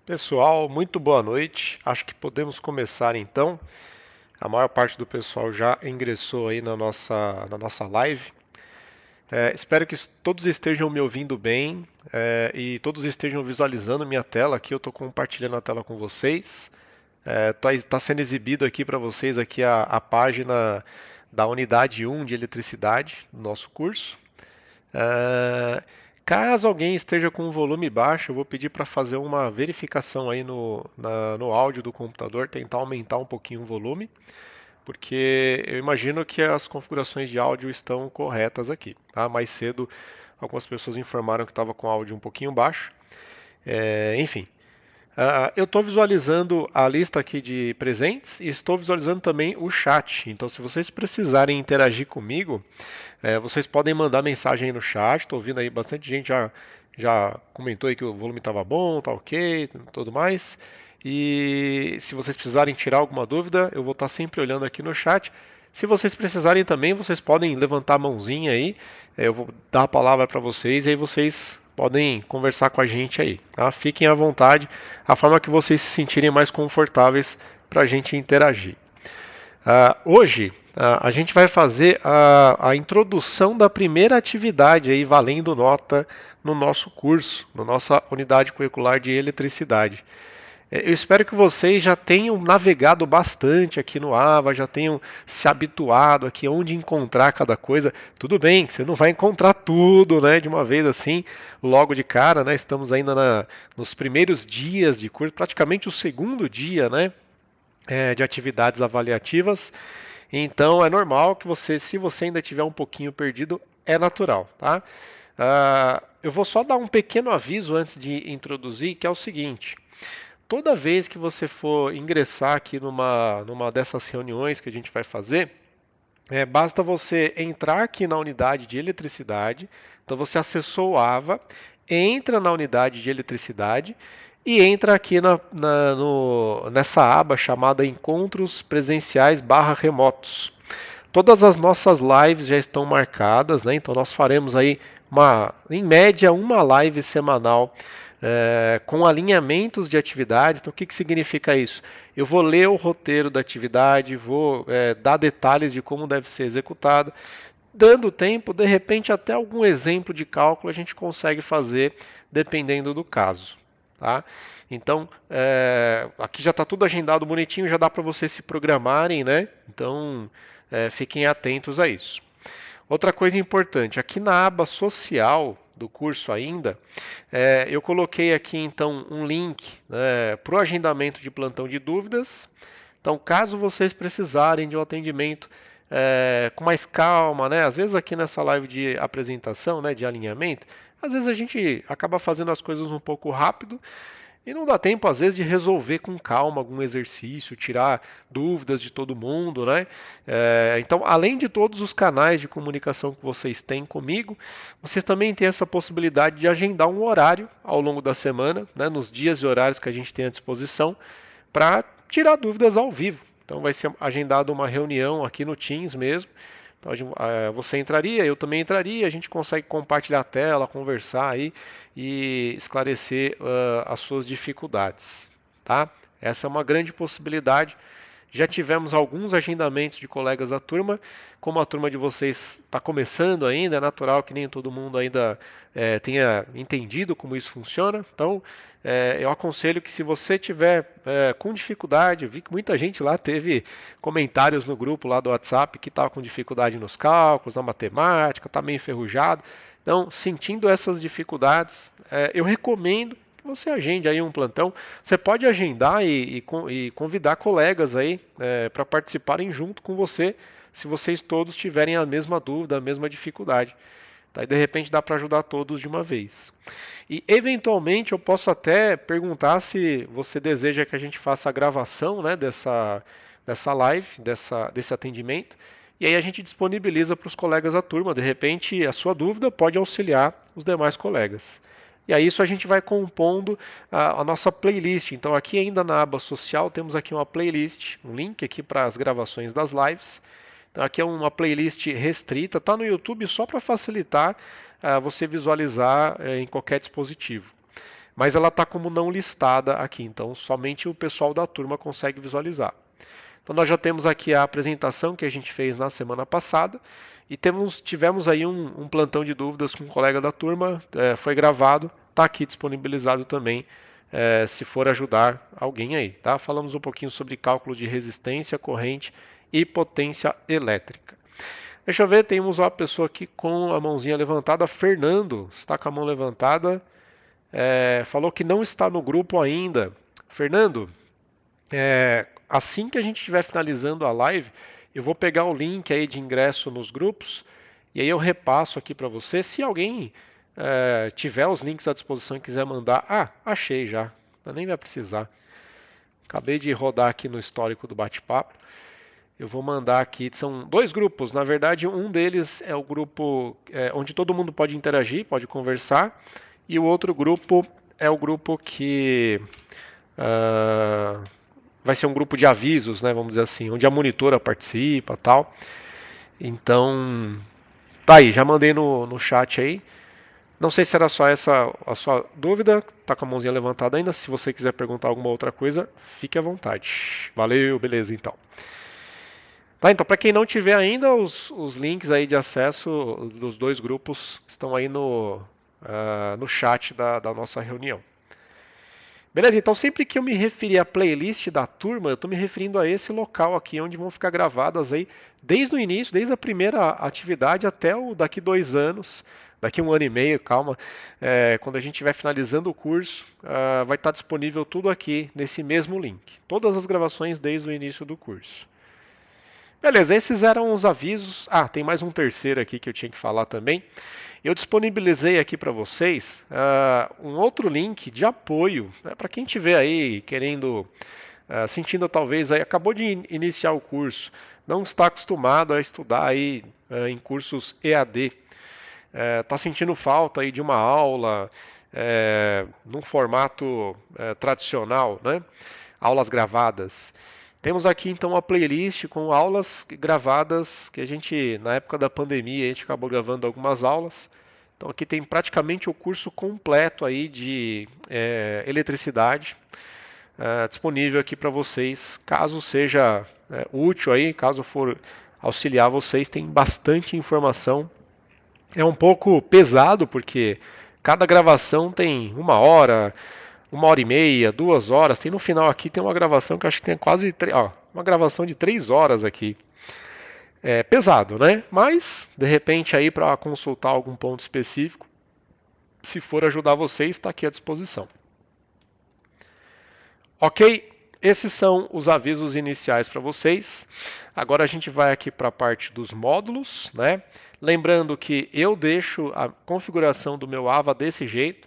Pessoal, muito boa noite. Acho que podemos começar então. A maior parte do pessoal já ingressou aí na nossa live. Espero que todos estejam me ouvindo bem, e todos estejam visualizando minha tela aqui. Eu estou compartilhando a tela com vocês. Está sendo exibido aqui para vocês aqui a página da unidade 1 de eletricidade do nosso curso. Ah, Caso alguém esteja com o volume baixo, eu vou pedir para fazer uma verificação aí no áudio do computador, tentar aumentar um pouquinho o volume, porque eu imagino que as configurações de áudio estão corretas aqui, tá? Mais cedo, algumas pessoas informaram que estava com o áudio um pouquinho baixo. Enfim, eu estou visualizando a lista aqui de presentes e estou visualizando também o chat. Então, se vocês precisarem interagir comigo, vocês podem mandar mensagem aí no chat. Estou ouvindo aí bastante gente já comentou aí que o volume estava bom, tá ok, tudo mais. E se vocês precisarem tirar alguma dúvida, eu vou estar sempre olhando aqui no chat. Se vocês precisarem também, vocês podem levantar a mãozinha aí. Eu vou dar a palavra para vocês e aí vocês podem conversar com a gente aí, tá? Fiquem à vontade, a forma que vocês se sentirem mais confortáveis para a gente interagir. Hoje a gente vai fazer a introdução da primeira atividade aí valendo nota no nosso curso, na nossa unidade curricular de eletricidade. Eu espero que vocês já tenham navegado bastante aqui no AVA, já tenham se habituado aqui onde encontrar cada coisa. Tudo bem, você não vai encontrar tudo, né, de uma vez assim, logo de cara, né? Estamos ainda nos primeiros dias de curso, praticamente o segundo dia, né, de atividades avaliativas. Então é normal que você, se você ainda tiver um pouquinho perdido, é natural, tá? Eu vou só dar um pequeno aviso antes de introduzir, que é o seguinte: toda vez que você for ingressar aqui numa dessas reuniões que a gente vai fazer, basta você entrar aqui na unidade de eletricidade. Então você acessou o AVA, entra na unidade de eletricidade e entra aqui nessa aba chamada Encontros Presenciais /Remotos. Todas as nossas lives já estão marcadas, né? Então nós faremos aí em média uma live semanal com alinhamentos de atividades. Então o que significa isso? Eu vou ler o roteiro da atividade, vou dar detalhes de como deve ser executado. Dando tempo, de repente até algum exemplo de cálculo a gente consegue fazer dependendo do caso. Tá? Então, aqui já está tudo agendado bonitinho, já dá para vocês se programarem, né? Então, fiquem atentos a isso. Outra coisa importante, aqui na aba social do curso ainda, eu coloquei aqui então um link, né, para o agendamento de plantão de dúvidas. Então, caso vocês precisarem de um atendimento com mais calma, né? Às vezes aqui nessa live de apresentação, né, de alinhamento, às vezes a gente acaba fazendo as coisas um pouco rápido e não dá tempo, às vezes, de resolver com calma algum exercício, tirar dúvidas de todo mundo, né? Então, além de todos os canais de comunicação que vocês têm comigo, vocês também têm essa possibilidade de agendar um horário ao longo da semana, né, nos dias e horários que a gente tem à disposição, para tirar dúvidas ao vivo. Então, vai ser agendada uma reunião aqui no Teams mesmo. Então, você entraria, eu também entraria, a gente consegue compartilhar a tela, conversar aí e esclarecer as suas dificuldades, tá? Essa é uma grande possibilidade. Já tivemos alguns agendamentos de colegas da turma. Como a turma de vocês está começando ainda, é natural que nem todo mundo ainda tenha entendido como isso funciona. Então, eu aconselho que se você tiver com dificuldade, eu vi que muita gente lá teve comentários no grupo lá do WhatsApp que estava com dificuldade nos cálculos, na matemática, está meio enferrujado. Então, sentindo essas dificuldades, eu recomendo que você agende aí um plantão. Você pode agendar e convidar colegas aí para participarem junto com você, se vocês todos tiverem a mesma dúvida, a mesma dificuldade. Tá? E de repente dá para ajudar todos de uma vez. E eventualmente eu posso até perguntar se você deseja que a gente faça a gravação, né, dessa live, desse atendimento. E aí a gente disponibiliza para os colegas da turma. De repente a sua dúvida pode auxiliar os demais colegas. E aí isso a gente vai compondo a nossa playlist. Então aqui ainda na aba social temos aqui uma playlist, um link aqui para as gravações das lives. Então aqui é uma playlist restrita, está no YouTube só para facilitar você visualizar em qualquer dispositivo. mas ela está como não listada aqui, então somente o pessoal da turma consegue visualizar. Então nós já temos aqui a apresentação que a gente fez na semana passada e tivemos aí um plantão de dúvidas com um colega da turma, foi gravado, está aqui disponibilizado também, se for ajudar alguém aí. Tá? Falamos um pouquinho sobre cálculo de resistência, corrente e potência elétrica. Deixa eu ver, temos uma pessoa aqui com a mãozinha levantada. Fernando está com a mão levantada. Falou que não está no grupo ainda. Fernando, assim que a gente estiver finalizando a live, eu vou pegar o link aí de ingresso nos grupos e aí eu repasso aqui para você. Se alguém tiver os links à disposição e quiser mandar, achei já, nem vai precisar. Acabei de rodar aqui no histórico do bate-papo. Eu vou mandar aqui, são 2 grupos, na verdade um deles é o grupo onde todo mundo pode interagir, pode conversar, e o outro grupo é o grupo que vai ser um grupo de avisos, né, vamos dizer assim, onde a monitora participa, tal. Então, tá aí, já mandei no chat aí. Não sei se era só essa a sua dúvida, tá com a mãozinha levantada ainda. Se você quiser perguntar alguma outra coisa, fique à vontade. Valeu, beleza então. Tá, então, para quem não tiver ainda, os links aí de acesso dos 2 grupos estão aí no chat da nossa reunião. Beleza, então sempre que eu me referir à playlist da turma, eu estou me referindo a esse local aqui, onde vão ficar gravadas aí, desde o início, desde a primeira atividade até o daqui 2 anos, daqui 1 ano e meio, calma, quando a gente estiver finalizando o curso, vai estar disponível tudo aqui nesse mesmo link. Todas as gravações desde o início do curso. Beleza, esses eram os avisos. Tem mais um terceiro aqui que eu tinha que falar também. Eu disponibilizei aqui para vocês um outro link de apoio, né, para quem estiver aí querendo, sentindo talvez aí, acabou de iniciar o curso, não está acostumado a estudar aí em cursos EAD, está sentindo falta aí de uma aula num formato tradicional, né? Aulas gravadas. Temos aqui então uma playlist com aulas gravadas que a gente, na época da pandemia, a gente acabou gravando algumas aulas. Então aqui tem praticamente o curso completo aí de eletricidade disponível aqui para vocês, caso seja útil aí, caso for auxiliar vocês, tem bastante informação. É um pouco pesado porque cada gravação tem 1 hora e meia, 2 horas. Tem no final aqui tem uma gravação que eu acho que tem quase uma gravação de 3 horas aqui. É pesado, né? Mas de repente aí para consultar algum ponto específico, se for ajudar vocês, está aqui à disposição. Ok? Esses são os avisos iniciais para vocês. Agora a gente vai aqui para a parte dos módulos, né? Lembrando que eu deixo a configuração do meu AVA desse jeito.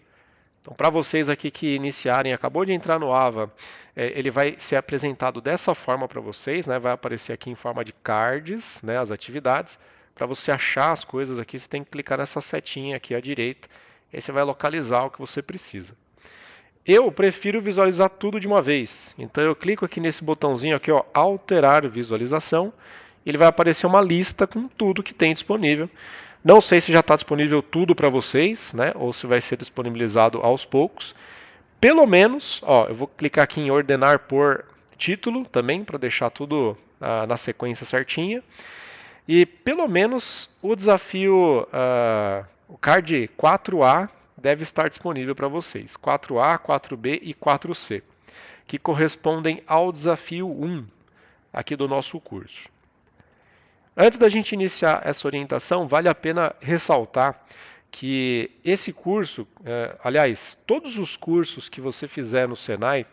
Então, para vocês aqui que iniciarem, acabou de entrar no AVA, ele vai ser apresentado dessa forma para vocês, né? Vai aparecer aqui em forma de cards, né? As atividades. Para você achar as coisas aqui, você tem que clicar nessa setinha aqui à direita. E aí você vai localizar o que você precisa. Eu prefiro visualizar tudo de uma vez. Então eu clico aqui nesse botãozinho aqui, ó, alterar visualização. Ele vai aparecer uma lista com tudo que tem disponível. Não sei se já está disponível tudo para vocês, né? Ou se vai ser disponibilizado aos poucos. Pelo menos, ó, eu vou clicar aqui em ordenar por título também, para deixar tudo na sequência certinha. E pelo menos o desafio, o card 4A deve estar disponível para vocês. 4A, 4B e 4C, que correspondem ao desafio 1 aqui do nosso curso. Antes da gente iniciar essa orientação, vale a pena ressaltar que esse curso, aliás, todos os cursos que você fizer no Senai,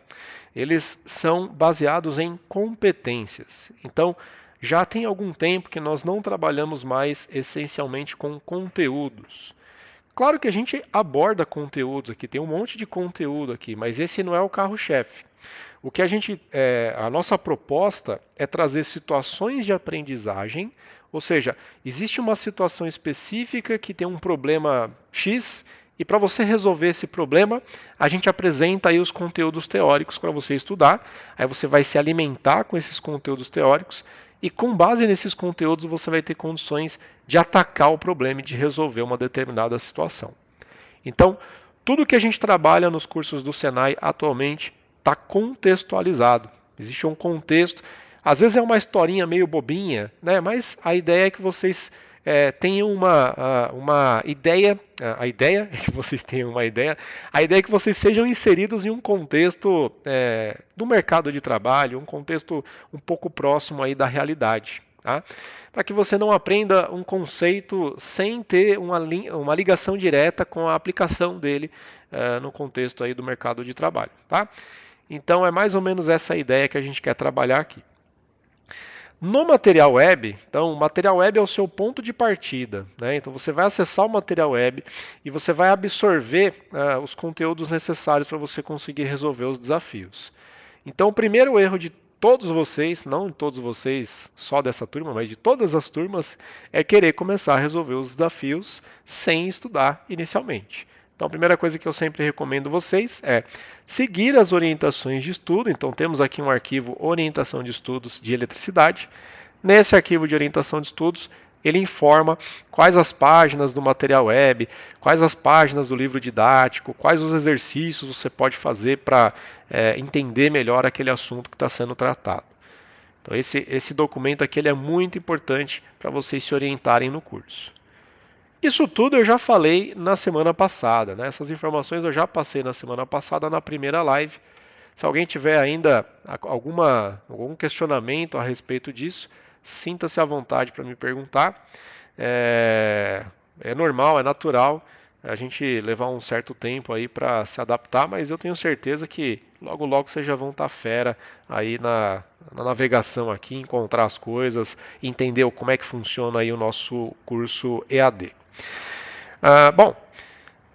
eles são baseados em competências. Então, já tem algum tempo que nós não trabalhamos mais essencialmente com conteúdos. Claro que a gente aborda conteúdos aqui, tem um monte de conteúdo aqui, mas esse não é o carro-chefe. O que a nossa proposta é trazer situações de aprendizagem, ou seja, existe uma situação específica que tem um problema X e para você resolver esse problema, a gente apresenta aí os conteúdos teóricos para você estudar. Aí você vai se alimentar com esses conteúdos teóricos e com base nesses conteúdos você vai ter condições de atacar o problema e de resolver uma determinada situação. Então, Tudo que a gente trabalha nos cursos do Senai atualmente está contextualizado. Existe um contexto, às vezes é uma historinha meio bobinha, né? Mas a ideia é que vocês tenham uma ideia, a ideia é que vocês tenham uma ideia, a ideia é que vocês sejam inseridos em um contexto do mercado de trabalho, um contexto um pouco próximo aí da realidade. Tá? Para que você não aprenda um conceito sem ter uma ligação direta com a aplicação dele no contexto aí do mercado de trabalho. Tá? Então é mais ou menos essa ideia que a gente quer trabalhar aqui. No material web, então o material web é o seu ponto de partida, né? Então você vai acessar o material web e você vai absorver os conteúdos necessários para você conseguir resolver os desafios. Então o primeiro erro de todos vocês, não de todos vocês só dessa turma, mas de todas as turmas, é querer começar a resolver os desafios sem estudar inicialmente. Então, a primeira coisa que eu sempre recomendo vocês é seguir as orientações de estudo. Então, temos aqui um arquivo Orientação de Estudos de Eletricidade. Nesse arquivo de orientação de estudos, ele informa quais as páginas do material web, quais as páginas do livro didático, quais os exercícios você pode fazer para entender melhor aquele assunto que está sendo tratado. Então, esse documento aqui ele é muito importante para vocês se orientarem no curso. Isso tudo eu já falei na semana passada, né? Essas informações eu já passei na semana passada na primeira live. Se alguém tiver ainda algum questionamento a respeito disso, sinta-se à vontade para me perguntar. É normal, é natural a gente levar um certo tempo aí para se adaptar, mas eu tenho certeza que logo logo vocês já vão estar fera aí na navegação aqui, encontrar as coisas, entender como é que funciona aí o nosso curso EAD. Bom,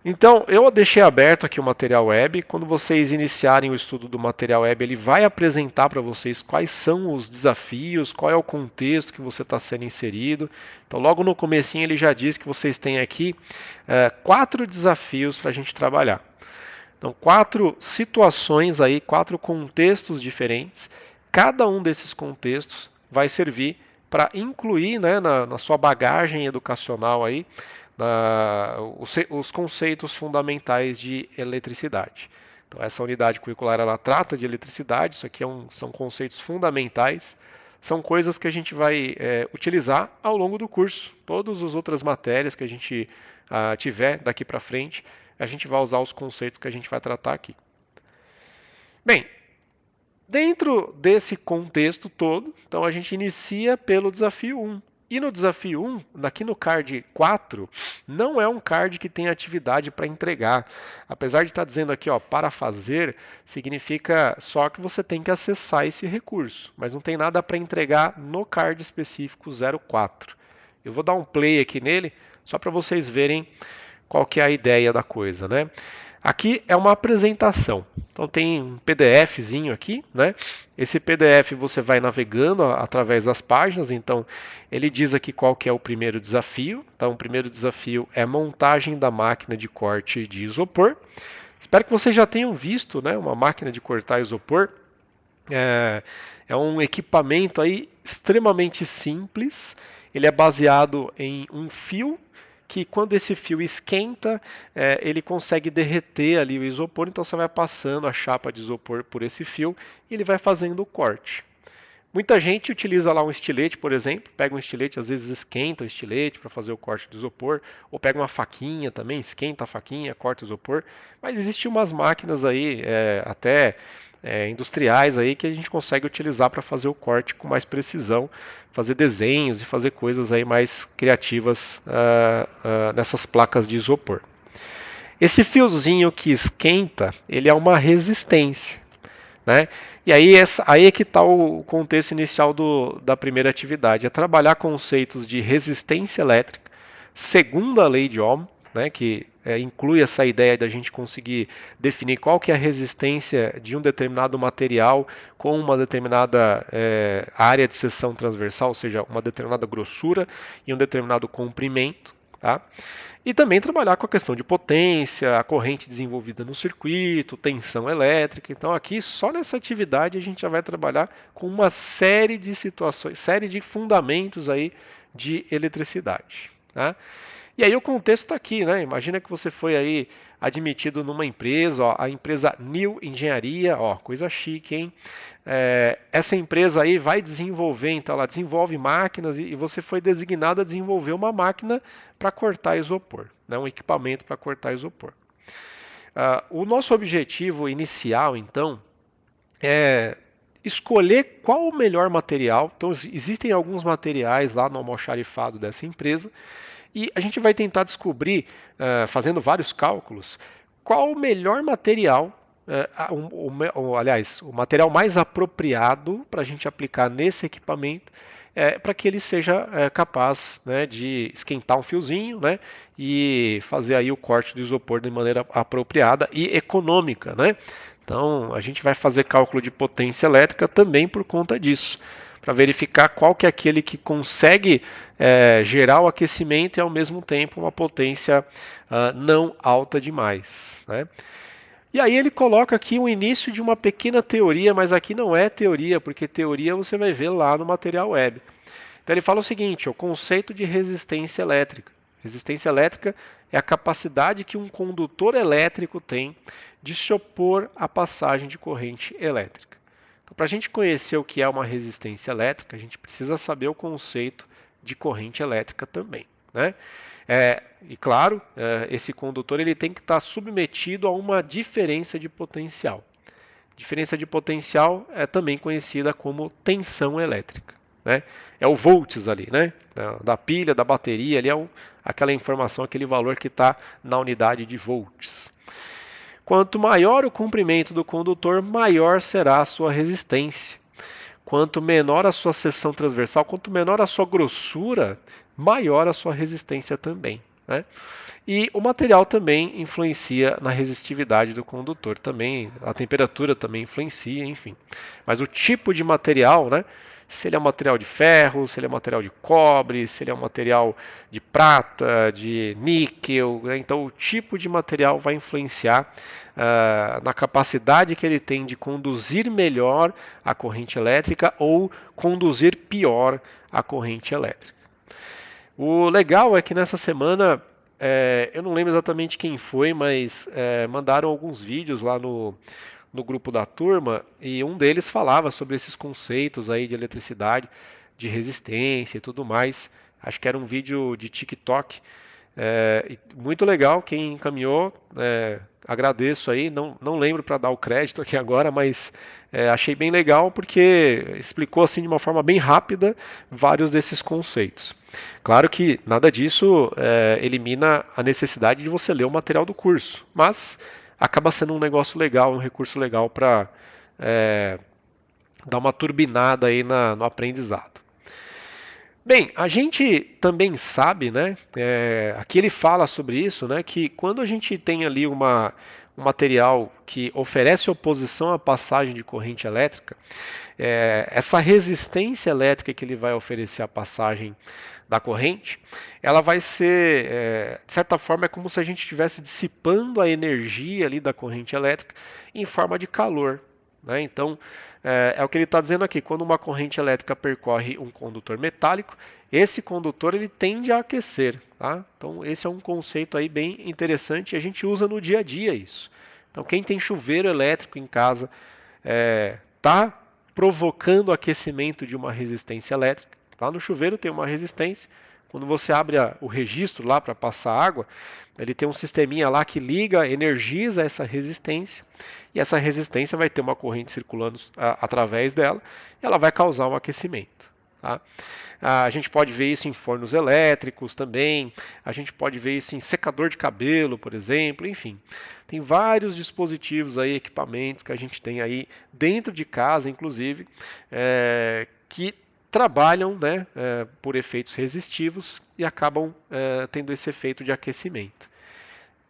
então eu deixei aberto aqui o material web. Quando vocês iniciarem o estudo do material web, ele vai apresentar para vocês quais são os desafios, qual é o contexto que você está sendo inserido. Então logo no comecinho ele já diz que vocês têm aqui 4 desafios para a gente trabalhar. Então 4 situações aí, 4 contextos diferentes. Cada um desses contextos vai servir para incluir, né, na sua bagagem educacional aí, os conceitos fundamentais de eletricidade. Então, essa unidade curricular ela trata de eletricidade, isso aqui são conceitos fundamentais, são coisas que a gente vai utilizar ao longo do curso. Todas as outras matérias que a gente tiver daqui para frente, a gente vai usar os conceitos que a gente vai tratar aqui. Bem, dentro desse contexto todo, então a gente inicia pelo desafio 1. E no desafio 1, aqui no card 4, não é um card que tem atividade para entregar. Apesar de estar dizendo aqui, ó, para fazer, significa só que você tem que acessar esse recurso, mas não tem nada para entregar no card específico 04. Eu vou dar um play aqui nele, só para vocês verem qual que é a ideia da coisa, né? Aqui é uma apresentação. Então tem um PDFzinho aqui, né? Esse PDF você vai navegando através das páginas. Então ele diz aqui qual que é o primeiro desafio. Então o primeiro desafio é montagem da máquina de corte de isopor. Espero que vocês já tenham visto, né? Uma máquina de cortar isopor. É um equipamento aí extremamente simples. Ele é baseado em um fio que quando esse fio esquenta, ele consegue derreter ali o isopor, então você vai passando a chapa de isopor por esse fio e ele vai fazendo o corte. Muita gente utiliza lá um estilete, por exemplo, pega um estilete, às vezes esquenta o estilete para fazer o corte do isopor, ou pega uma faquinha também, esquenta a faquinha, corta o isopor, mas existem umas máquinas aí, até industriais aí, que a gente consegue utilizar para fazer o corte com mais precisão, fazer desenhos e fazer coisas aí mais criativas nessas placas de isopor. Esse fiozinho que esquenta, ele é uma resistência, né? E aí é que está o contexto inicial da primeira atividade, é trabalhar conceitos de resistência elétrica, segundo a lei de Ohm, né, que inclui essa ideia da gente conseguir definir qual que é a resistência de um determinado material com uma determinada área de seção transversal, ou seja, uma determinada grossura e um determinado comprimento. Tá? E também trabalhar com a questão de potência, a corrente desenvolvida no circuito, tensão elétrica. Então aqui só nessa atividade a gente já vai trabalhar com uma série de situações, série de fundamentos aí de eletricidade. Tá? E aí o contexto está aqui, né? Imagina que você foi aí admitido numa empresa, ó, a empresa New Engenharia, ó, coisa chique, hein? Essa empresa aí vai desenvolver, então ela desenvolve máquinas e você foi designado a desenvolver uma máquina para cortar isopor, né? Um equipamento para cortar isopor. O nosso objetivo inicial, então, é escolher qual o melhor material. Então, existem alguns materiais lá no almoxarifado dessa empresa e a gente vai tentar descobrir, fazendo vários cálculos, qual o melhor material, aliás, o material mais apropriado para a gente aplicar nesse equipamento, para que ele seja capaz, né, de esquentar um fiozinho, né, e fazer aí o corte do isopor de maneira apropriada e econômica, né? Então a gente vai fazer cálculo de potência elétrica também por conta disso, para verificar qual que é aquele que consegue gerar o aquecimento e ao mesmo tempo uma potência não alta demais, né? E aí ele coloca aqui o início de uma pequena teoria, mas aqui não é teoria, porque teoria você vai ver lá no material web. Então ele fala o seguinte, o conceito de resistência elétrica. Resistência elétrica é a capacidade que um condutor elétrico tem de se opor à passagem de corrente elétrica. Então, para a gente conhecer o que é uma resistência elétrica, a gente precisa saber o conceito de corrente elétrica também, né? E claro, esse condutor ele tem que estar submetido a uma diferença de potencial. Diferença de potencial é também conhecida como tensão elétrica, né? É o volts ali, né? Da pilha, da bateria, ali é aquela informação, aquele valor que está na unidade de volts. Quanto maior o comprimento do condutor, maior será a sua resistência. Quanto menor a sua seção transversal, quanto menor a sua grossura, maior a sua resistência também, né? E o material também influencia na resistividade do condutor, também a temperatura também influencia, enfim. Mas o tipo de material, né? Se ele é um material de ferro, se ele é um material de cobre, se ele é um material de prata, de níquel, né? Então o tipo de material vai influenciar na capacidade que ele tem de conduzir melhor a corrente elétrica ou conduzir pior a corrente elétrica. O legal é que nessa semana, eu não lembro exatamente quem foi, mas mandaram alguns vídeos lá no grupo da turma e um deles falava sobre esses conceitos aí de eletricidade, de resistência e tudo mais. Acho que era um vídeo de TikTok. Muito legal quem encaminhou, agradeço aí, não lembro para dar o crédito aqui agora, mas achei bem legal porque explicou assim de uma forma bem rápida vários desses conceitos. Claro que nada disso elimina a necessidade de você ler o material do curso, mas acaba sendo um negócio legal, um recurso legal para dar uma turbinada aí no aprendizado. Bem, a gente também sabe, né? Aqui ele fala sobre isso, né? Que quando a gente tem ali um material que oferece oposição à passagem de corrente elétrica, essa resistência elétrica que ele vai oferecer à passagem da corrente, ela vai ser, de certa forma, é como se a gente estivesse dissipando a energia ali da corrente elétrica em forma de calor, né? Então, é o que ele está dizendo aqui, quando uma corrente elétrica percorre um condutor metálico, esse condutor ele tende a aquecer, tá? Então esse é um conceito aí bem interessante e a gente usa no dia a dia isso. Então quem tem chuveiro elétrico em casa está provocando aquecimento de uma resistência elétrica. Lá no chuveiro tem uma resistência. Quando você abre o registro lá para passar água, ele tem um sisteminha lá que liga, energiza essa resistência, e essa resistência vai ter uma corrente circulando através dela, e ela vai causar um aquecimento. Tá? A gente pode ver isso em fornos elétricos também, a gente pode ver isso em secador de cabelo, por exemplo, enfim. Tem vários dispositivos aí, equipamentos que a gente tem aí dentro de casa, inclusive, que trabalham, né, por efeitos resistivos e acabam tendo esse efeito de aquecimento.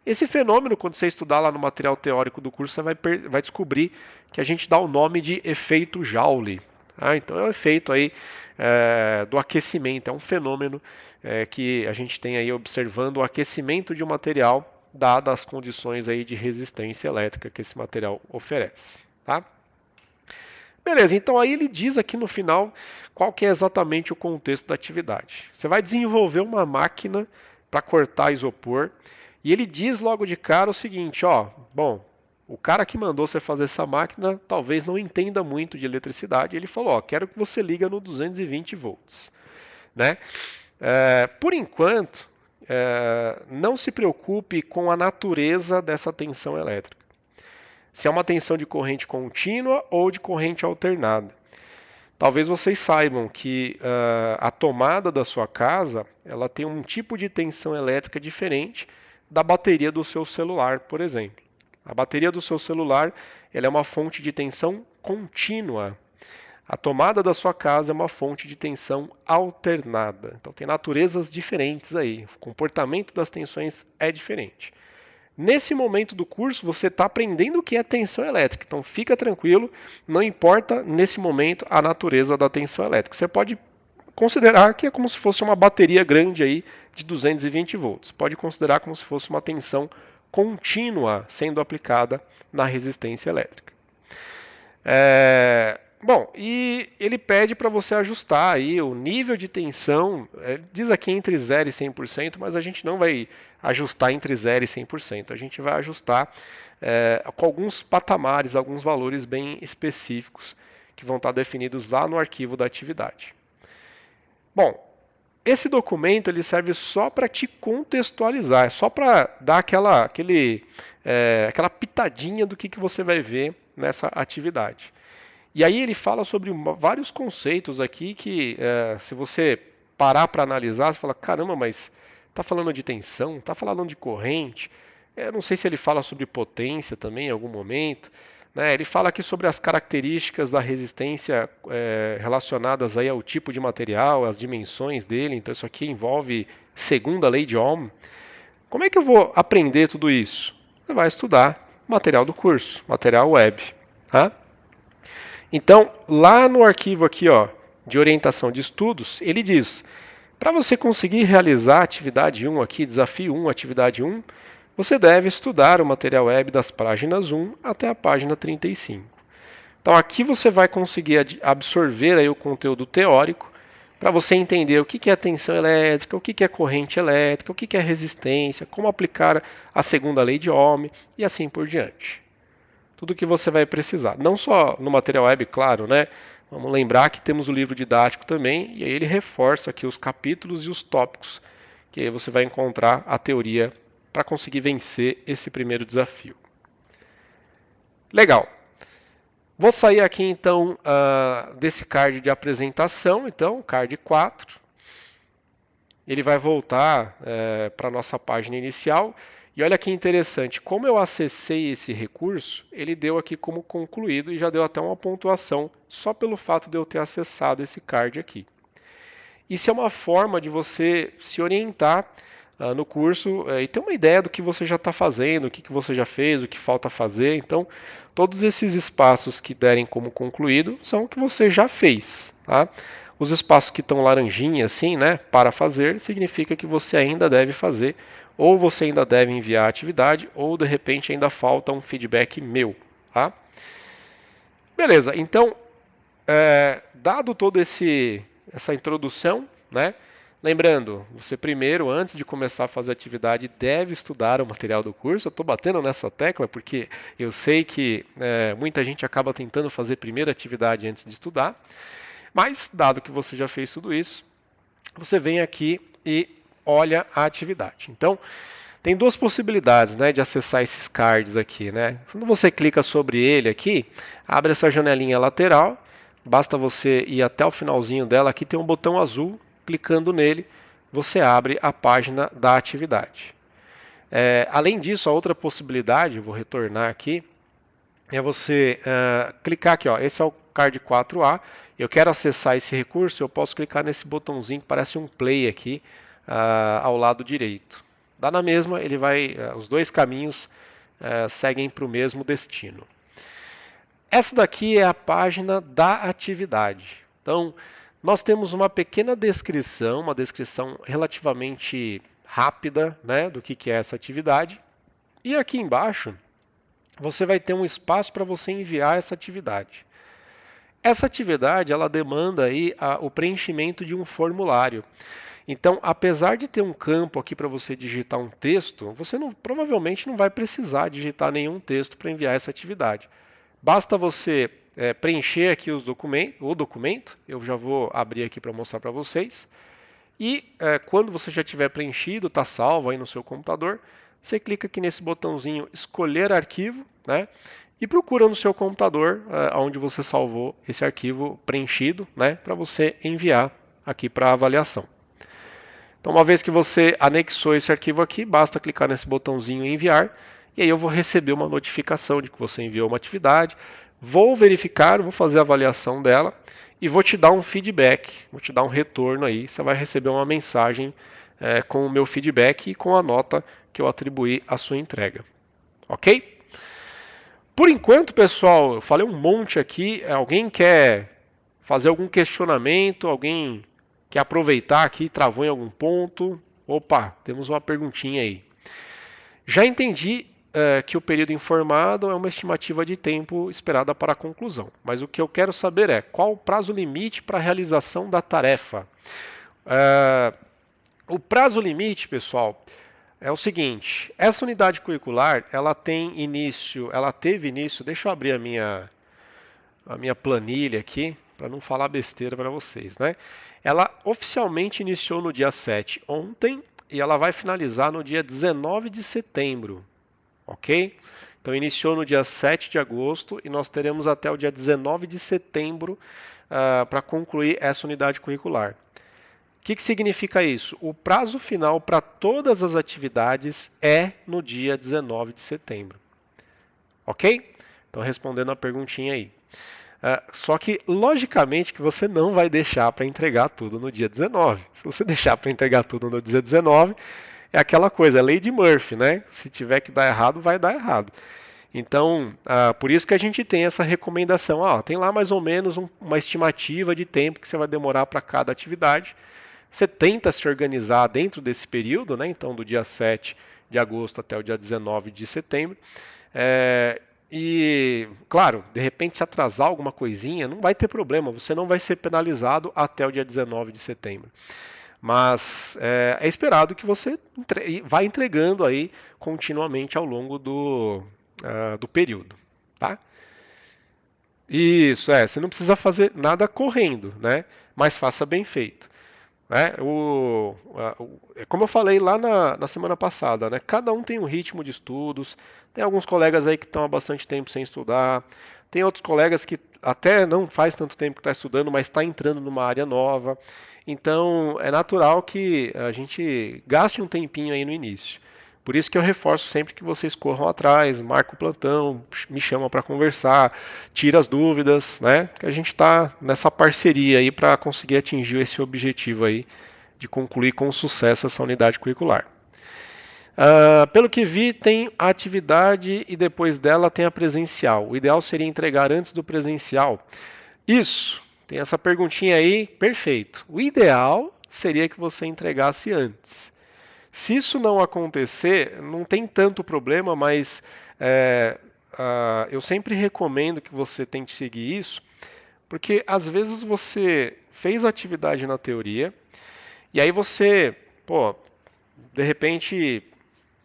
Esse fenômeno, quando você estudar lá no material teórico do curso, você vai descobrir que a gente dá o nome de efeito Joule. Tá? Então é o efeito aí do aquecimento, é um fenômeno que a gente tem aí observando o aquecimento de um material, dadas as condições aí de resistência elétrica que esse material oferece. Tá? Beleza, então aí ele diz aqui no final qual que é exatamente o contexto da atividade. Você vai desenvolver uma máquina para cortar isopor. E ele diz logo de cara o seguinte, ó, bom, o cara que mandou você fazer essa máquina talvez não entenda muito de eletricidade. Ele falou, ó, quero que você liga no 220 volts, né? Por enquanto, não se preocupe com a natureza dessa tensão elétrica. Se é uma tensão de corrente contínua ou de corrente alternada. Talvez vocês saibam que a tomada da sua casa ela tem um tipo de tensão elétrica diferente da bateria do seu celular, por exemplo. A bateria do seu celular ela é uma fonte de tensão contínua. A tomada da sua casa é uma fonte de tensão alternada. Então tem naturezas diferentes aí. O comportamento das tensões é diferente. Nesse momento do curso, você está aprendendo o que é tensão elétrica. Então fica tranquilo, não importa nesse momento a natureza da tensão elétrica. Você pode considerar que é como se fosse uma bateria grande aí de 220 volts. Pode considerar como se fosse uma tensão contínua sendo aplicada na resistência elétrica. Bom, e ele pede para você ajustar aí o nível de tensão, diz aqui entre 0 e 100%, mas a gente não vai ajustar entre 0 e 100%, a gente vai ajustar com alguns patamares, alguns valores bem específicos que vão estar definidos lá no arquivo da atividade. Bom, esse documento ele serve só para te contextualizar, só para dar aquela pitadinha do que você vai ver nessa atividade. E aí ele fala sobre vários conceitos aqui que, se você parar para analisar, você fala, caramba, mas está falando de tensão, está falando de corrente. Eu não sei se ele fala sobre potência também em algum momento. Né? Ele fala aqui sobre as características da resistência relacionadas aí ao tipo de material, as dimensões dele. Então isso aqui envolve segunda lei de Ohm. Como é que eu vou aprender tudo isso? Você vai estudar material do curso, material web. Tá? Então, lá no arquivo aqui, ó, de orientação de estudos, ele diz, para você conseguir realizar a atividade 1 aqui, desafio 1, atividade 1, você deve estudar o material web das páginas 1 até a página 35. Então aqui você vai conseguir absorver aí o conteúdo teórico para você entender o que é tensão elétrica, o que é corrente elétrica, o que é resistência, como aplicar a segunda lei de Ohm e assim por diante. Tudo que você vai precisar. Não só no material web, claro, né? Vamos lembrar que temos o livro didático também, e aí ele reforça aqui os capítulos e os tópicos, que aí você vai encontrar a teoria para conseguir vencer esse primeiro desafio. Legal. Vou sair aqui então desse card de apresentação, então, card 4. Ele vai voltar para a nossa página inicial. E olha que interessante, como eu acessei esse recurso, ele deu aqui como concluído e já deu até uma pontuação só pelo fato de eu ter acessado esse card aqui. Isso é uma forma de você se orientar no curso e ter uma ideia do que você já está fazendo, o que você já fez, o que falta fazer. Então, todos esses espaços que derem como concluído são o que você já fez. Tá? Os espaços que estão laranjinha assim, né, para fazer, significa que você ainda deve fazer, ou você ainda deve enviar a atividade, ou de repente ainda falta um feedback meu. Tá? Beleza, então, dado todo essa introdução, né? Lembrando, você primeiro, antes de começar a fazer a atividade, deve estudar o material do curso. Eu estou batendo nessa tecla porque eu sei que muita gente acaba tentando fazer primeiro a atividade antes de estudar. Mas, dado que você já fez tudo isso, você vem aqui e olha a atividade. Então, tem duas possibilidades, né, de acessar esses cards aqui, né? Quando você clica sobre ele aqui, abre essa janelinha lateral. Basta você ir até o finalzinho dela, aqui tem um botão azul, clicando nele, você abre a página da atividade. Além disso, a outra possibilidade, vou retornar aqui, é você clicar aqui, ó, esse é o card 4A, eu quero acessar esse recurso, eu posso clicar nesse botãozinho que parece um play aqui ao lado direito. Dá na mesma, ele vai, os dois caminhos seguem para o mesmo destino. Essa daqui é a página da atividade. Então, nós temos uma pequena descrição, uma descrição relativamente rápida, né, do que é essa atividade. E aqui embaixo, você vai ter um espaço para você enviar essa atividade. Essa atividade, ela demanda aí o preenchimento de um formulário. Então, apesar de ter um campo aqui para você digitar um texto, você provavelmente não vai precisar digitar nenhum texto para enviar essa atividade. Basta você preencher aqui o documento, eu já vou abrir aqui para mostrar para vocês. E quando você já tiver preenchido, está salvo aí no seu computador, você clica aqui nesse botãozinho escolher arquivo, né? E procura no seu computador onde você salvou esse arquivo preenchido, né? Para você enviar aqui para avaliação. Então, uma vez que você anexou esse arquivo aqui, basta clicar nesse botãozinho enviar, e aí eu vou receber uma notificação de que você enviou uma atividade, vou verificar, vou fazer a avaliação dela e vou te dar um feedback, vou te dar um retorno aí, você vai receber uma mensagem com o meu feedback e com a nota que eu atribuí à sua entrega. Ok? Por enquanto, pessoal, eu falei um monte aqui, alguém quer fazer algum questionamento, alguém quer aproveitar aqui, travou em algum ponto? Opa, temos uma perguntinha aí. Já entendi que o período informado é uma estimativa de tempo esperada para a conclusão, mas o que eu quero saber é qual o prazo limite para a realização da tarefa. O prazo limite, pessoal, é o seguinte: essa unidade curricular, ela teve início, deixa eu abrir a minha planilha aqui, para não falar besteira para vocês, né? Ela oficialmente iniciou no dia 7 ontem e ela vai finalizar no dia 19 de setembro, ok? Então iniciou no dia 7 de agosto e nós teremos até o dia 19 de setembro para concluir essa unidade curricular. O que significa isso? O prazo final para todas as atividades é no dia 19 de setembro, ok? Então respondendo a perguntinha aí. Só que, logicamente, que você não vai deixar para entregar tudo no dia 19. Se você deixar para entregar tudo no dia 19, é aquela coisa, é lei de Murphy, né? Se tiver que dar errado, vai dar errado. Então, por isso que a gente tem essa recomendação. Tem lá mais ou menos uma estimativa de tempo que você vai demorar para cada atividade. Você tenta se organizar dentro desse período, né? Então, do dia 7 de agosto até o dia 19 de setembro. E, claro, de repente se atrasar alguma coisinha, não vai ter problema, você não vai ser penalizado até o dia 19 de setembro. Mas é esperado que você vá entregando aí continuamente ao longo do período, tá? Isso, você não precisa fazer nada correndo, né? Mas faça bem feito. Né? Como eu falei lá na semana passada, né? Cada um tem um ritmo de estudos. Tem alguns colegas aí que estão há bastante tempo sem estudar. Tem outros colegas que até não faz tanto tempo que está estudando, mas está entrando numa área nova. Então é natural que a gente gaste um tempinho aí no início. Por isso que eu reforço sempre que vocês corram atrás, marcam o plantão, me chamam para conversar, tira as dúvidas, né? Que a gente está nessa parceria aí para conseguir atingir esse objetivo aí de concluir com sucesso essa unidade curricular. Pelo que vi, tem a atividade e depois dela tem a presencial. O ideal seria entregar antes do presencial. Isso, tem essa perguntinha aí, perfeito. O ideal seria que você entregasse antes. Se isso não acontecer, não tem tanto problema, mas eu sempre recomendo que você tente seguir isso, porque às vezes você fez a atividade na teoria e aí você, de repente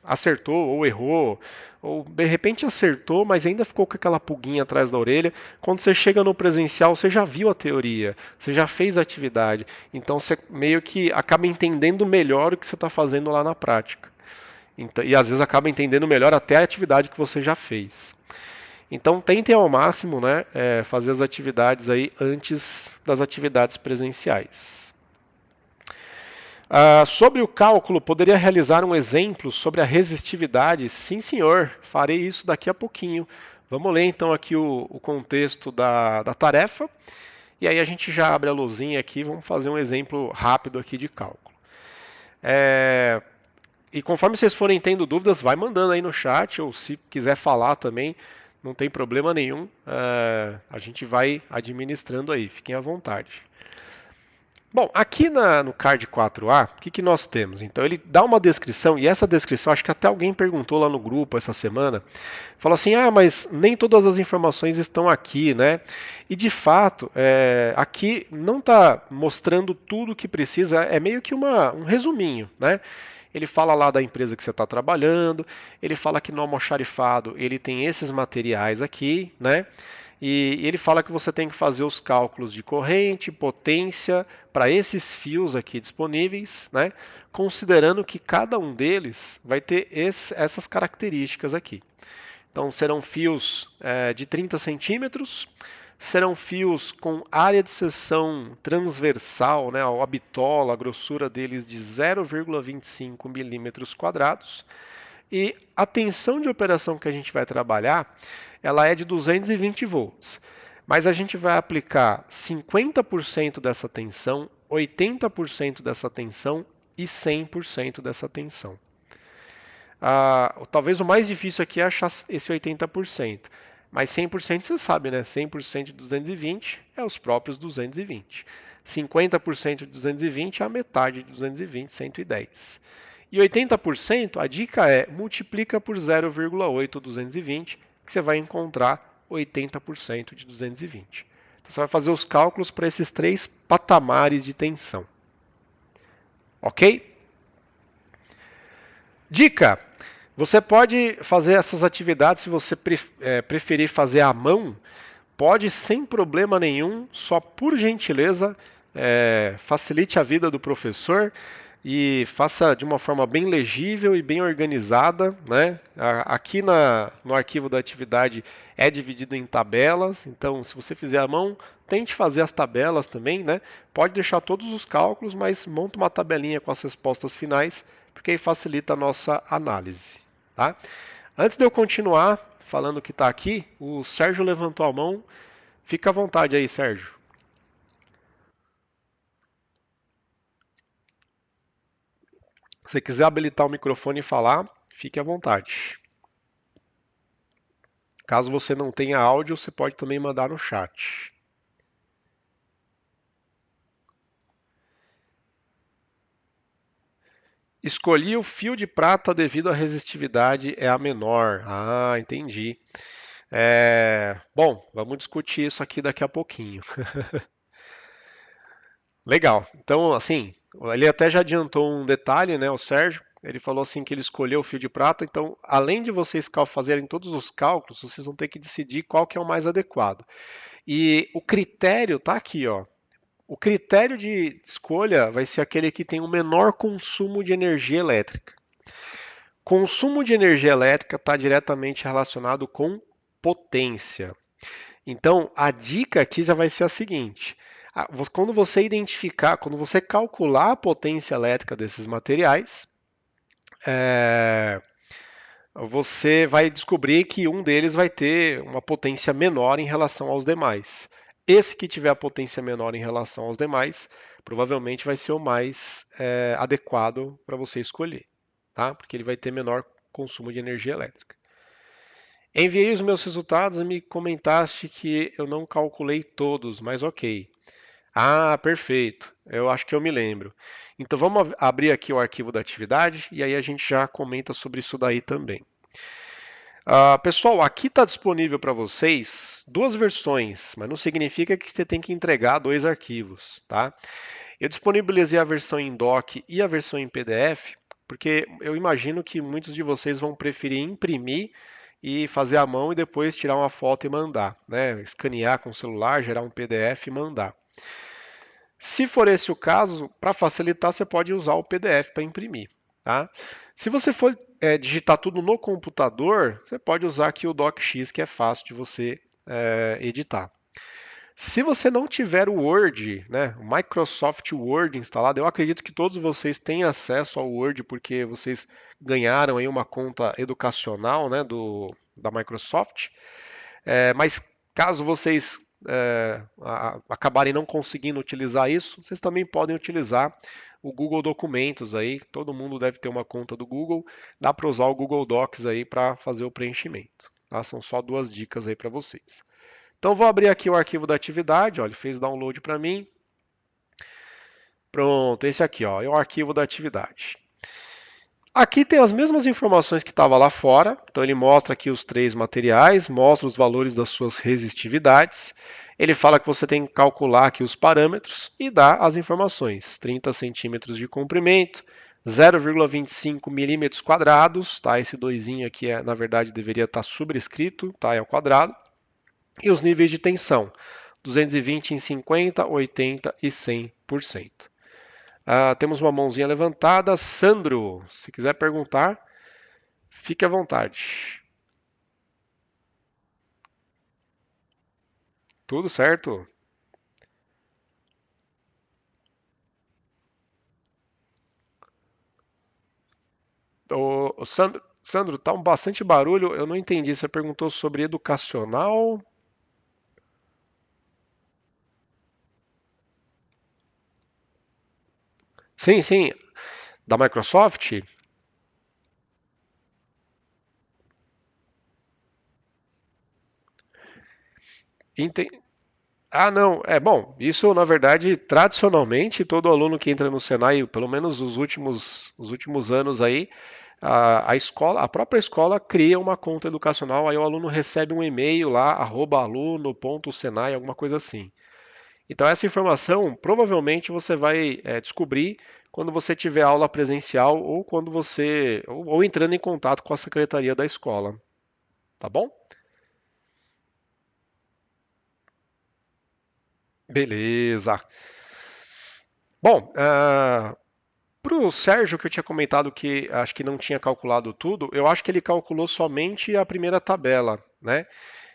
acertou ou errou, ou de repente acertou, mas ainda ficou com aquela pulguinha atrás da orelha. Quando você chega no presencial, você já viu a teoria, você já fez a atividade, então você meio que acaba entendendo melhor o que você está fazendo lá na prática. Então, e às vezes acaba entendendo melhor até a atividade que você já fez. Então tentem ao máximo, né, fazer as atividades aí antes das atividades presenciais. Sobre o cálculo, poderia realizar um exemplo sobre a resistividade? Sim, senhor, farei isso daqui a pouquinho. Vamos ler então aqui o contexto da tarefa e aí a gente já abre a luzinha aqui, vamos fazer um exemplo rápido aqui de cálculo. E conforme vocês forem tendo dúvidas, vai mandando aí no chat ou se quiser falar também, não tem problema nenhum, a gente vai administrando aí, fiquem à vontade. Bom, aqui no card 4A, o que nós temos? Então, ele dá uma descrição, e essa descrição, acho que até alguém perguntou lá no grupo essa semana, falou assim, mas nem todas as informações estão aqui, né? E de fato, aqui não está mostrando tudo o que precisa, é meio que um resuminho, né? Ele fala lá da empresa que você está trabalhando, ele fala que no almoxarifado ele tem esses materiais aqui, né? E ele fala que você tem que fazer os cálculos de corrente, potência para esses fios aqui disponíveis, né? Considerando que cada um deles vai ter essas características aqui. Então serão fios de 30 centímetros, serão fios com área de seção transversal, né, a bitola, a grossura deles de 0,25 milímetros quadrados. E a tensão de operação que a gente vai trabalhar, ela é de 220 volts. Mas a gente vai aplicar 50% dessa tensão, 80% dessa tensão e 100% dessa tensão. Talvez o mais difícil aqui é achar esse 80%. Mas 100% você sabe, né? 100% de 220 é os próprios 220. 50% de 220 é a metade de 220, 110. E 80%, a dica é multiplica por 0,8 220, que você vai encontrar 80% de 220. Então você vai fazer os cálculos para esses três patamares de tensão. Ok? Dica: você pode fazer essas atividades, se você preferir fazer à mão, pode sem problema nenhum, só por gentileza, facilite a vida do professor e faça de uma forma bem legível e bem organizada, né? Aqui no arquivo da atividade é dividido em tabelas, então se você fizer à mão, tente fazer as tabelas também, né? Pode deixar todos os cálculos, mas monta uma tabelinha com as respostas finais, porque aí facilita a nossa análise, tá? Antes de eu continuar falando o que está aqui, o Sérgio levantou a mão. Fica à vontade aí, Sérgio. Se você quiser habilitar o microfone e falar, fique à vontade. Caso você não tenha áudio, você pode também mandar no chat. Escolhi o fio de prata devido à resistividade é a menor. Ah, entendi. Bom, vamos discutir isso aqui daqui a pouquinho. Legal. Então, assim, ele até já adiantou um detalhe, né, o Sérgio. Ele falou assim que ele escolheu o fio de prata. Então, além de vocês fazerem todos os cálculos, vocês vão ter que decidir qual que é o mais adequado. E o critério tá aqui, ó. O critério de escolha vai ser aquele que tem o menor consumo de energia elétrica. Consumo de energia elétrica está diretamente relacionado com potência. Então, a dica aqui já vai ser a seguinte: quando você identificar, quando você calcular a potência elétrica desses materiais, você vai descobrir que um deles vai ter uma potência menor em relação aos demais. Esse que tiver a potência menor em relação aos demais, provavelmente vai ser o mais adequado para você escolher, tá? Porque ele vai ter menor consumo de energia elétrica. Enviei os meus resultados e me comentaste que eu não calculei todos, mas ok. Ah, perfeito. Eu acho que eu me lembro. Então vamos abrir aqui o arquivo da atividade e aí a gente já comenta sobre isso daí também. Pessoal, aqui está disponível para vocês duas versões, mas não significa que você tem que entregar dois arquivos, tá? Eu disponibilizei a versão em doc e a versão em PDF, porque eu imagino que muitos de vocês vão preferir imprimir e fazer à mão e depois tirar uma foto e mandar, né? Escanear com o celular, gerar um PDF e mandar. Se for esse o caso, para facilitar, você pode usar o PDF para imprimir, tá? Se você for digitar tudo no computador, você pode usar aqui o DocX, que é fácil de você editar. Se você não tiver o Word, né, o Microsoft Word instalado, eu acredito que todos vocês têm acesso ao Word porque vocês ganharam aí uma conta educacional, né, da Microsoft. Mas caso vocês acabarem não conseguindo utilizar isso, vocês também podem utilizar o Google Documentos aí. Todo mundo deve ter uma conta do Google. Dá para usar o Google Docs aí para fazer o preenchimento. Tá? São só duas dicas aí para vocês. Então vou abrir aqui o arquivo da atividade. Olha, ele fez download para mim. Pronto, esse aqui, ó, é o arquivo da atividade. Aqui tem as mesmas informações que estava lá fora, então ele mostra aqui os três materiais, mostra os valores das suas resistividades, ele fala que você tem que calcular aqui os parâmetros e dá as informações, 30 centímetros de comprimento, 0,25 milímetros quadrados, tá? Esse doisinho aqui, na verdade, deveria estar subscrito, tá? É ao quadrado, e os níveis de tensão, 220 em 50, 80 e 100%. Temos uma mãozinha levantada. Sandro, se quiser perguntar, fique à vontade. Tudo certo? Sandro, tá um bastante barulho. Eu não entendi. Você perguntou sobre educacional? Sim, sim. Da Microsoft? Enten- não. É bom. Isso, na verdade, tradicionalmente, todo aluno que entra no Senai, pelo menos os últimos anos aí, a escola, a própria escola cria uma conta educacional, aí o aluno recebe um e-mail lá, @aluno.senai, alguma coisa assim. Então essa informação provavelmente você vai descobrir quando você tiver aula presencial ou quando você ou entrando em contato com a secretaria da escola, tá bom? Beleza. Bom, para o Sérgio que eu tinha comentado que acho que não tinha calculado tudo, eu acho que ele calculou somente a primeira tabela, né?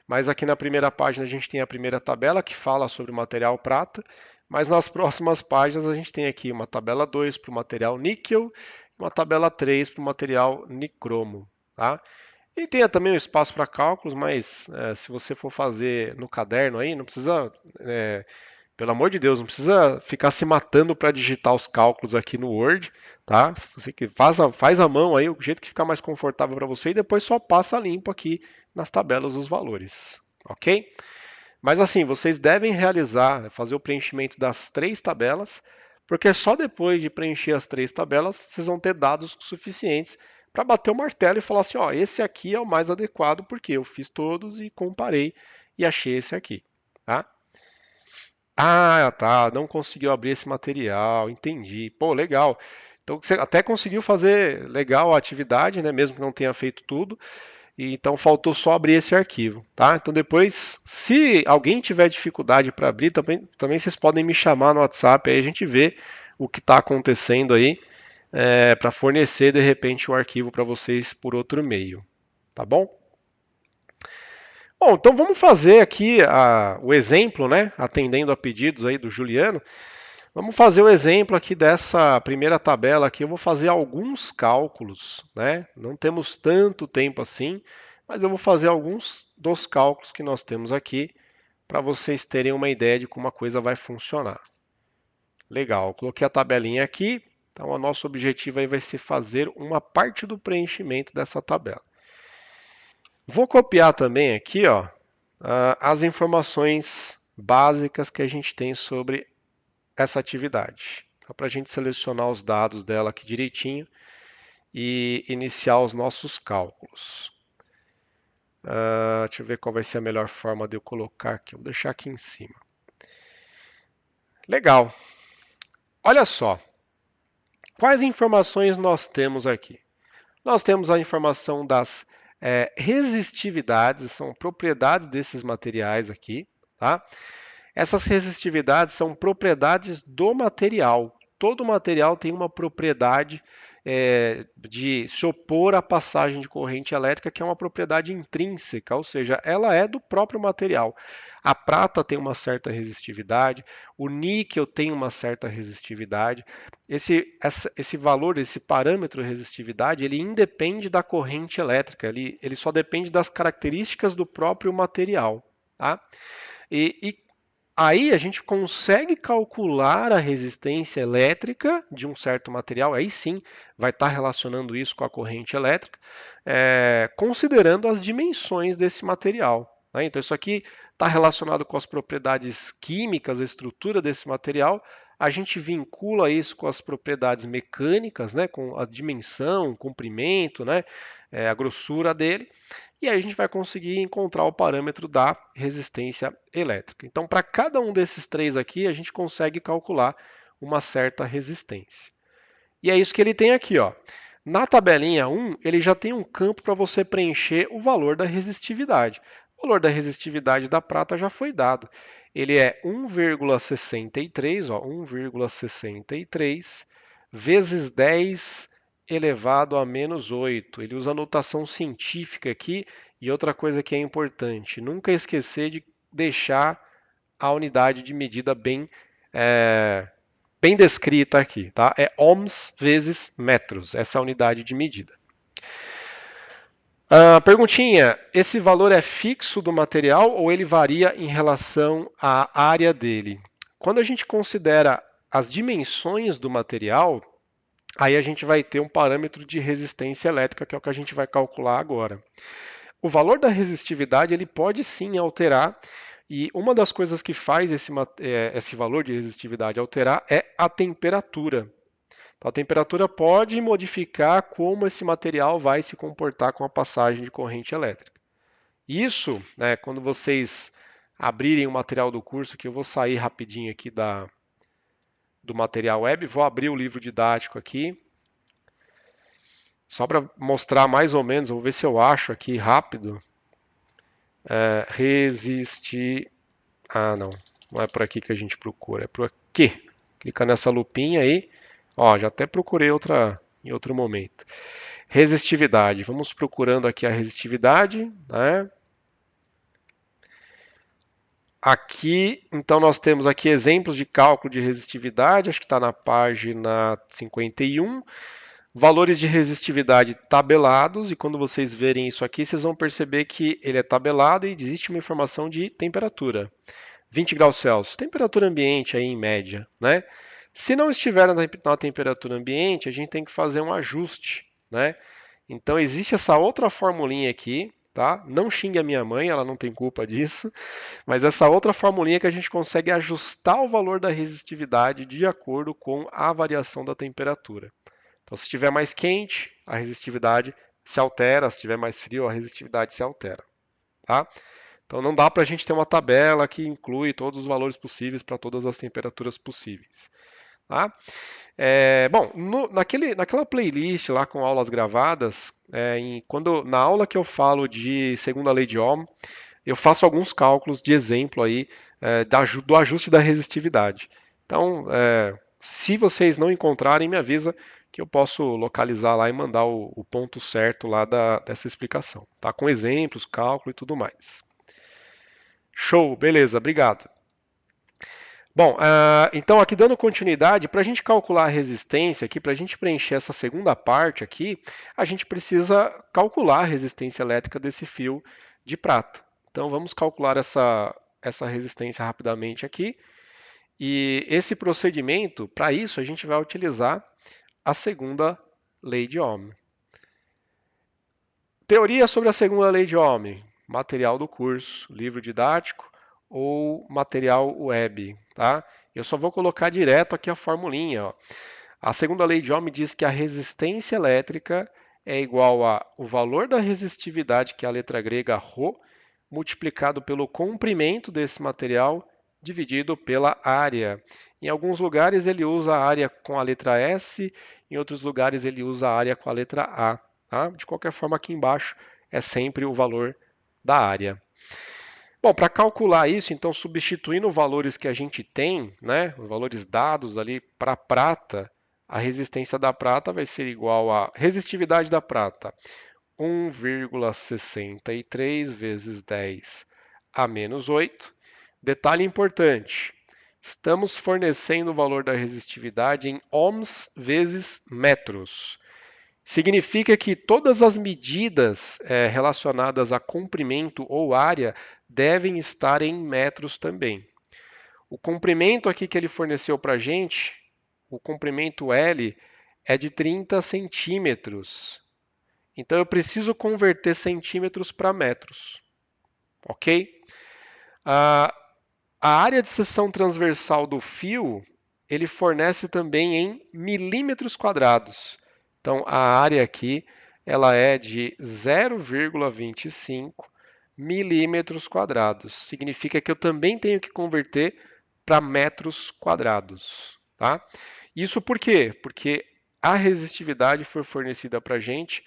Mas aqui na primeira página a gente tem a primeira tabela que fala sobre o material prata, mas nas próximas páginas a gente tem aqui uma tabela 2 para o material níquel, uma tabela 3 para o material nicromo, tá? E tem também um espaço para cálculos, mas se você for fazer no caderno aí, não precisa, pelo amor de Deus, não precisa ficar se matando para digitar os cálculos aqui no Word, tá? Se você que faz a mão aí, o jeito que ficar mais confortável para você e depois só passa limpo aqui nas tabelas os valores, ok? Mas assim, vocês devem fazer o preenchimento das três tabelas, porque só depois de preencher as três tabelas vocês vão ter dados suficientes para bater o martelo e falar assim, ó, esse aqui é o mais adequado porque eu fiz todos e comparei e achei esse aqui, tá? Tá, não conseguiu abrir esse material, entendi. Pô, legal. Então você até conseguiu fazer legal a atividade, né? Mesmo que não tenha feito tudo. E então faltou só abrir esse arquivo, tá? Então depois, se alguém tiver dificuldade para abrir, também vocês podem me chamar no WhatsApp, aí a gente vê o que está acontecendo aí, para fornecer de repente o arquivo para vocês por outro meio, tá bom? Bom, então vamos fazer aqui o exemplo, né? Atendendo a pedidos aí do Juliano. Vamos fazer o exemplo aqui dessa primeira tabela aqui. Eu vou fazer alguns cálculos, né? Não temos tanto tempo assim, mas eu vou fazer alguns dos cálculos que nós temos aqui para vocês terem uma ideia de como a coisa vai funcionar. Legal, coloquei a tabelinha aqui. Então, o nosso objetivo aí vai ser fazer uma parte do preenchimento dessa tabela. Vou copiar também aqui, ó, as informações básicas que a gente tem sobre essa atividade. Só para a gente selecionar os dados dela aqui direitinho e iniciar os nossos cálculos. Deixa eu ver qual vai ser a melhor forma de eu colocar aqui. Vou deixar aqui em cima. Legal. Olha só. Quais informações nós temos aqui? Nós temos a informação das resistividades, são propriedades desses materiais aqui, tá? Essas resistividades são propriedades do material. Todo material tem uma propriedade de se opor à passagem de corrente elétrica, que é uma propriedade intrínseca, ou seja, ela é do próprio material. A prata tem uma certa resistividade, o níquel tem uma certa resistividade. Esse valor, esse parâmetro de resistividade, ele independe da corrente elétrica, ele só depende das características do próprio material. Tá? E aí a gente consegue calcular a resistência elétrica de um certo material, aí sim vai estar relacionando isso com a corrente elétrica, considerando as dimensões desse material, né? Então isso aqui está relacionado com as propriedades químicas, a estrutura desse material. a gente vincula isso com as propriedades mecânicas, né, com a dimensão, o comprimento, né, a grossura dele, e aí a gente vai conseguir encontrar o parâmetro da resistência elétrica. Então, para cada um desses três aqui, a gente consegue calcular uma certa resistência. E é isso que ele tem aqui, ó. Na tabelinha 1, ele já tem um campo para você preencher o valor da resistividade. O valor da resistividade da prata já foi dado. Ele é 1,63, ó, 1,63 vezes 10 elevado a menos 8. Ele usa notação científica aqui. E outra coisa que é importante, nunca esquecer de deixar a unidade de medida bem descrita aqui, tá? É ohms vezes metros, essa é a unidade de medida. Perguntinha, esse valor é fixo do material ou ele varia em relação à área dele? Quando a gente considera as dimensões do material, aí a gente vai ter um parâmetro de resistência elétrica, que é o que a gente vai calcular agora. O valor da resistividade ele pode sim alterar, e uma das coisas que faz esse valor de resistividade alterar é a temperatura. Então, a temperatura pode modificar como esse material vai se comportar com a passagem de corrente elétrica. Isso, né, quando vocês abrirem o material do curso, que eu vou sair rapidinho aqui do material web, vou abrir o livro didático aqui, só para mostrar mais ou menos, vou ver se eu acho aqui rápido. Ah, não é por aqui que a gente procura, é por aqui. Clica nessa lupinha aí. Ó, já até procurei em outro momento. Resistividade. Vamos procurando aqui a resistividade, né? Aqui, então nós temos aqui exemplos de cálculo de resistividade, acho que está na página 51. Valores de resistividade tabelados, e quando vocês verem isso aqui, vocês vão perceber que ele é tabelado e existe uma informação de temperatura. 20 graus Celsius, temperatura ambiente aí em média, né? Se não estiver na temperatura ambiente, a gente tem que fazer um ajuste, né? Então existe essa outra formulinha aqui, tá? Não xingue a minha mãe, ela não tem culpa disso, mas essa outra formulinha que a gente consegue ajustar o valor da resistividade de acordo com a variação da temperatura. Então, se estiver mais quente, a resistividade se altera, se estiver mais frio, a resistividade se altera, tá? Então não dá para a gente ter uma tabela que inclui todos os valores possíveis para todas as temperaturas possíveis. Tá? Bom, naquela playlist lá com aulas gravadas, na aula que eu falo de segunda lei de Ohm, eu faço alguns cálculos de exemplo aí do ajuste da resistividade. Então, se vocês não encontrarem, me avisa que eu posso localizar lá e mandar o ponto certo lá dessa explicação, tá? Com exemplos, cálculo e tudo mais. Show, beleza, obrigado. Bom, então aqui dando continuidade, para a gente calcular a resistência aqui, para a gente preencher essa segunda parte aqui, a gente precisa calcular a resistência elétrica desse fio de prata. Então vamos calcular essa resistência rapidamente aqui. E esse procedimento, para isso, a gente vai utilizar a segunda lei de Ohm. Teoria sobre a segunda lei de Ohm, material do curso, livro didático ou material web, tá? Eu só vou colocar direto aqui a formulinha, ó. A segunda lei de Ohm diz que a resistência elétrica é igual ao valor da resistividade, que é a letra grega ρ, multiplicado pelo comprimento desse material dividido pela área. Em alguns lugares ele usa a área com a letra S, em outros lugares ele usa a área com a letra A. Tá? De qualquer forma, aqui embaixo é sempre o valor da área. Bom, para calcular isso, então, substituindo os valores que a gente tem, né, os valores dados ali para a prata, a resistência da prata vai ser igual à resistividade da prata, 1,63 vezes 10 a menos 8. Detalhe importante, estamos fornecendo o valor da resistividade em ohms vezes metros. Significa que todas as medidas relacionadas a comprimento ou área devem estar em metros também. O comprimento aqui que ele forneceu para a gente, o comprimento L, é de 30 centímetros. Então eu preciso converter centímetros para metros. Ok? A área de seção transversal do fio ele fornece também em milímetros quadrados. Então, a área aqui ela é de 0,25 milímetros quadrados. Significa que eu também tenho que converter para metros quadrados. Tá? Isso por quê? Porque a resistividade foi fornecida para a gente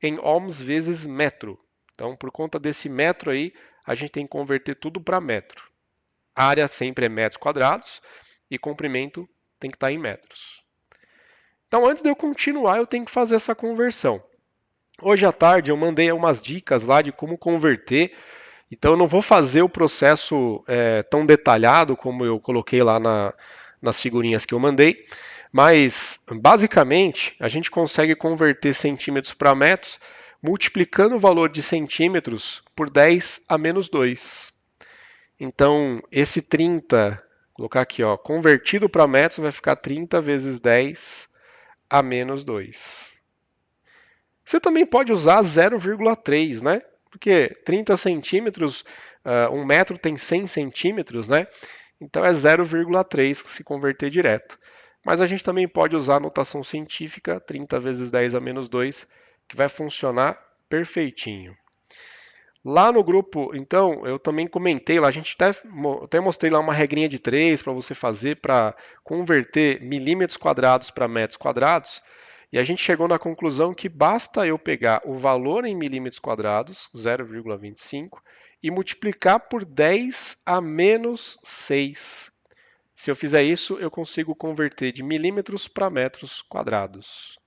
em ohms vezes metro. Então, por conta desse metro aí, a gente tem que converter tudo para metro. A área sempre é metros quadrados e comprimento tem que estar em metros. Então, antes de eu continuar, eu tenho que fazer essa conversão. Hoje à tarde eu mandei umas dicas lá de como converter, então eu não vou fazer o processo tão detalhado como eu coloquei lá nas figurinhas que eu mandei, mas basicamente a gente consegue converter centímetros para metros multiplicando o valor de centímetros por 10 a menos 2. Então esse 30, vou colocar aqui, ó, convertido para metros vai ficar 30 vezes 10 a menos 2. Você também pode usar 0,3, né? Porque 30 centímetros, 1 metro tem 100 centímetros, né? Então é 0,3 que se converter direto. Mas a gente também pode usar a notação científica, 30 vezes 10 a menos 2, que vai funcionar perfeitinho. Lá no grupo, então, eu também comentei lá, a gente até mostrei lá uma regrinha de 3 para você fazer para converter milímetros quadrados para metros quadrados. E a gente chegou na conclusão que basta eu pegar o valor em milímetros quadrados, 0,25, e multiplicar por 10 a menos 6. Se eu fizer isso, eu consigo converter de milímetros para metros quadrados.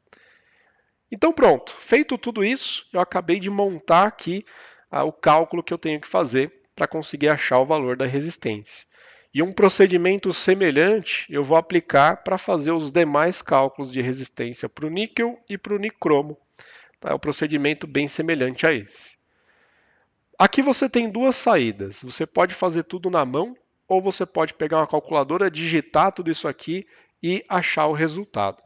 Então pronto, feito tudo isso, eu acabei de montar aqui o cálculo que eu tenho que fazer para conseguir achar o valor da resistência. E um procedimento semelhante eu vou aplicar para fazer os demais cálculos de resistência para o níquel e para o nicromo. É um procedimento bem semelhante a esse. Aqui você tem duas saídas. Você pode fazer tudo na mão ou você pode pegar uma calculadora, digitar tudo isso aqui e achar o resultado.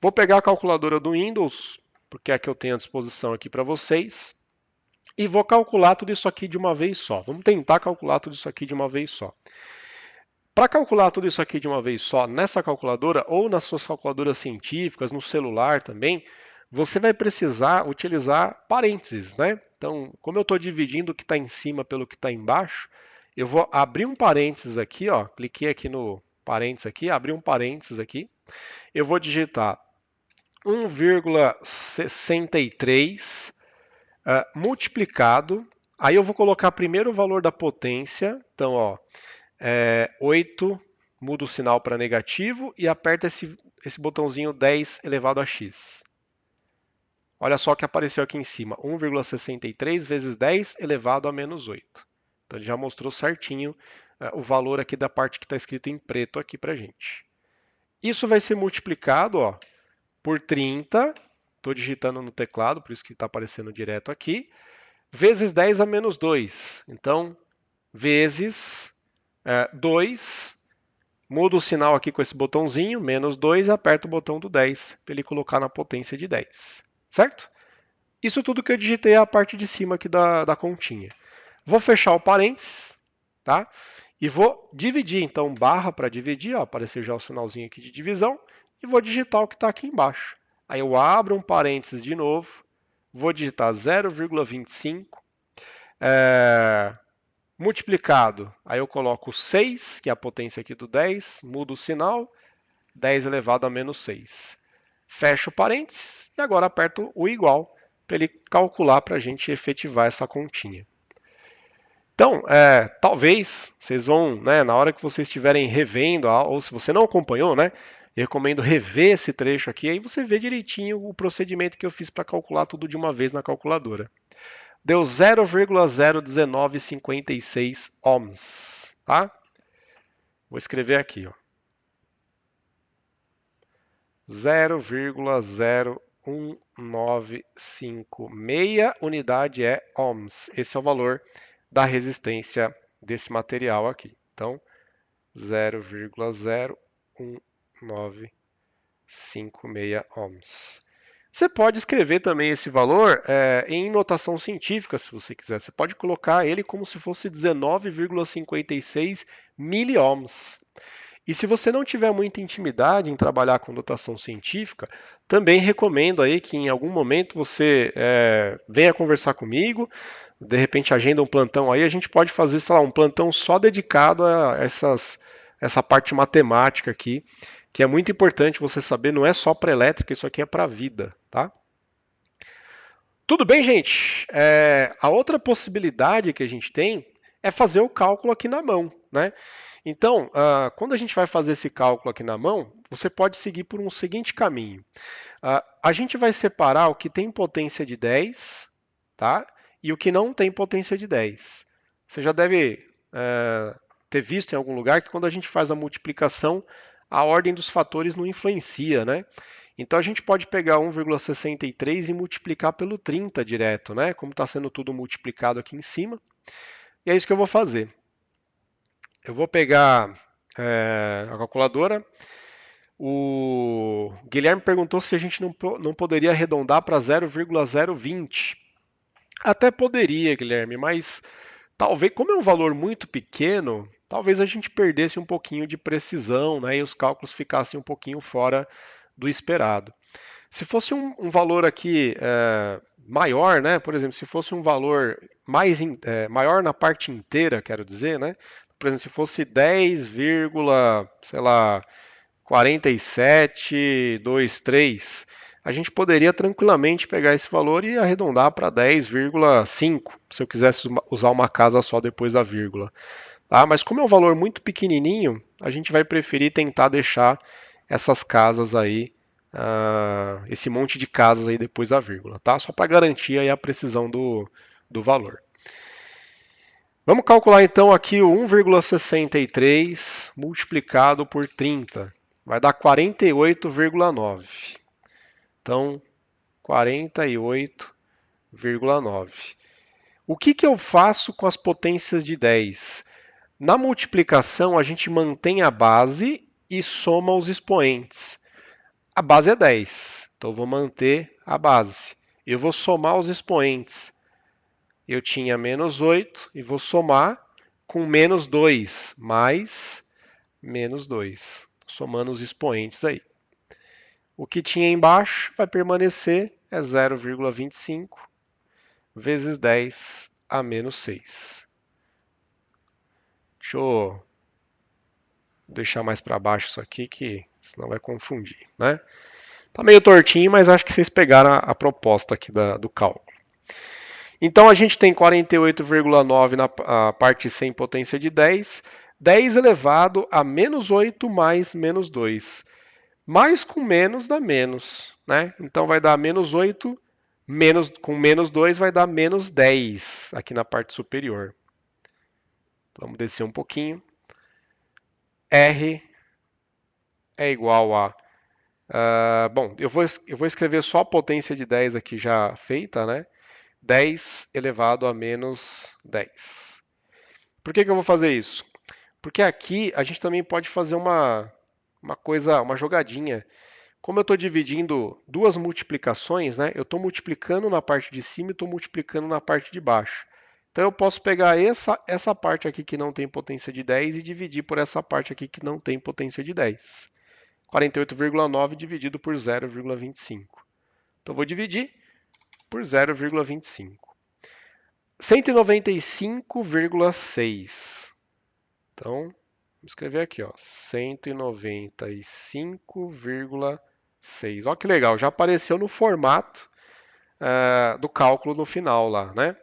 Vou pegar a calculadora do Windows, porque é a que eu tenho à disposição aqui para vocês, e vou calcular tudo isso aqui de uma vez só. Vamos tentar calcular tudo isso aqui de uma vez só. Para calcular tudo isso aqui de uma vez só, nessa calculadora ou nas suas calculadoras científicas, no celular também, você vai precisar utilizar parênteses, né? Então, como eu estou dividindo o que está em cima pelo que está embaixo, eu vou abrir um parênteses aqui, ó, cliquei aqui no parênteses aqui, abri um parênteses aqui, eu vou digitar 1,63 multiplicado, aí eu vou colocar primeiro o valor da potência, então ó, 8, muda o sinal para negativo e aperta esse botãozinho 10 elevado a x. Olha só o que apareceu aqui em cima, 1,63 vezes 10 elevado a menos 8. Então ele já mostrou certinho o valor aqui da parte que está escrito em preto aqui para gente. Isso vai ser multiplicado, ó, por 30, estou digitando no teclado, por isso que está aparecendo direto aqui, vezes 10 a menos 2. Então, vezes 2, muda o sinal aqui com esse botãozinho, menos 2, e aperta o botão do 10 para ele colocar na potência de 10. Certo? Isso tudo que eu digitei é a parte de cima aqui da continha. Vou fechar o parênteses, tá? E vou dividir, então barra para dividir, ó, apareceu já o sinalzinho aqui de divisão, e vou digitar o que está aqui embaixo. Aí eu abro um parênteses de novo, vou digitar 0,25, multiplicado, aí eu coloco 6, que é a potência aqui do 10, mudo o sinal, 10 elevado a menos 6. Fecho o parênteses e agora aperto o igual para ele calcular para a gente efetivar essa continha. Então, talvez vocês vão, né, na hora que vocês estiverem revendo, ou se você não acompanhou, né, eu recomendo rever esse trecho aqui, aí você vê direitinho o procedimento que eu fiz para calcular tudo de uma vez na calculadora. Deu 0,01956 ohms, tá? Vou escrever aqui, ó. 0,01956 unidade é ohms. Esse é o valor da resistência desse material aqui. Então, 0,01956 ohms. Você pode escrever também esse valor em notação científica, se você quiser. Você pode colocar ele como se fosse 19,56 miliohms. E se você não tiver muita intimidade em trabalhar com notação científica, também recomendo aí que em algum momento você venha conversar comigo, de repente agenda um plantão aí, a gente pode fazer, sei lá, um plantão só dedicado a essa parte matemática aqui, que é muito importante você saber, não é só para elétrica, isso aqui é para a vida, tá? Tudo bem, gente? A outra possibilidade que a gente tem é fazer o cálculo aqui na mão, né? Então, quando a gente vai fazer esse cálculo aqui na mão, você pode seguir por um seguinte caminho. A gente vai separar o que tem potência de 10, tá? E o que não tem potência de 10. Você já deve ter visto em algum lugar que quando a gente faz a multiplicação, a ordem dos fatores não influencia, né? Então a gente pode pegar 1,63 e multiplicar pelo 30 direto, né? Como está sendo tudo multiplicado aqui em cima. E é isso que eu vou fazer. Eu vou pegar a calculadora. O Guilherme perguntou se a gente não poderia arredondar para 0,020. Até poderia, Guilherme, mas talvez, como é um valor muito pequeno, talvez a gente perdesse um pouquinho de precisão, né, e os cálculos ficassem um pouquinho fora do esperado. Se fosse um valor aqui maior, né, por exemplo, se fosse um valor maior na parte inteira, quero dizer, né, por exemplo, se fosse 10, sei lá, 47,23, a gente poderia tranquilamente pegar esse valor e arredondar para 10,5, se eu quisesse usar uma casa só depois da vírgula. Tá? Mas como é um valor muito pequenininho, a gente vai preferir tentar deixar essas casas aí, esse monte de casas aí depois da vírgula, tá? Só para garantir aí a precisão do valor. Vamos calcular então aqui o 1,63 multiplicado por 30. Vai dar 48,9. Então, 48,9. O que eu faço com as potências de 10? Na multiplicação, a gente mantém a base e soma os expoentes. A base é 10, então eu vou manter a base. Eu vou somar os expoentes. Eu tinha menos 8 e vou somar com menos 2, mais menos 2, somando os expoentes aí. O que tinha embaixo vai permanecer, é 0,25 vezes 10 a menos 6. Deixa eu deixar mais para baixo isso aqui, que senão vai confundir, né? Tá meio tortinho, mas acho que vocês pegaram a proposta aqui do cálculo. Então a gente tem 48,9 na parte sem potência de 10, 10 elevado a menos 8 mais menos 2. Mais com menos dá menos, né? Então vai dar menos 8, com menos 2 vai dar menos 10 aqui na parte superior. Vamos descer um pouquinho. R é igual a... bom, eu vou escrever só a potência de 10 aqui já feita, né? 10 elevado a menos 10. Por que eu vou fazer isso? Porque aqui a gente também pode fazer uma coisa, uma jogadinha. Como eu estou dividindo duas multiplicações, né? Eu estou multiplicando na parte de cima e estou multiplicando na parte de baixo. Então eu posso pegar essa parte aqui que não tem potência de 10 e dividir por essa parte aqui que não tem potência de 10. 48,9 dividido por 0,25. Então eu vou dividir por 0,25. 195,6. Então, vou escrever aqui, ó, 195,6. Olha que legal, já apareceu no formato do cálculo no final lá, né?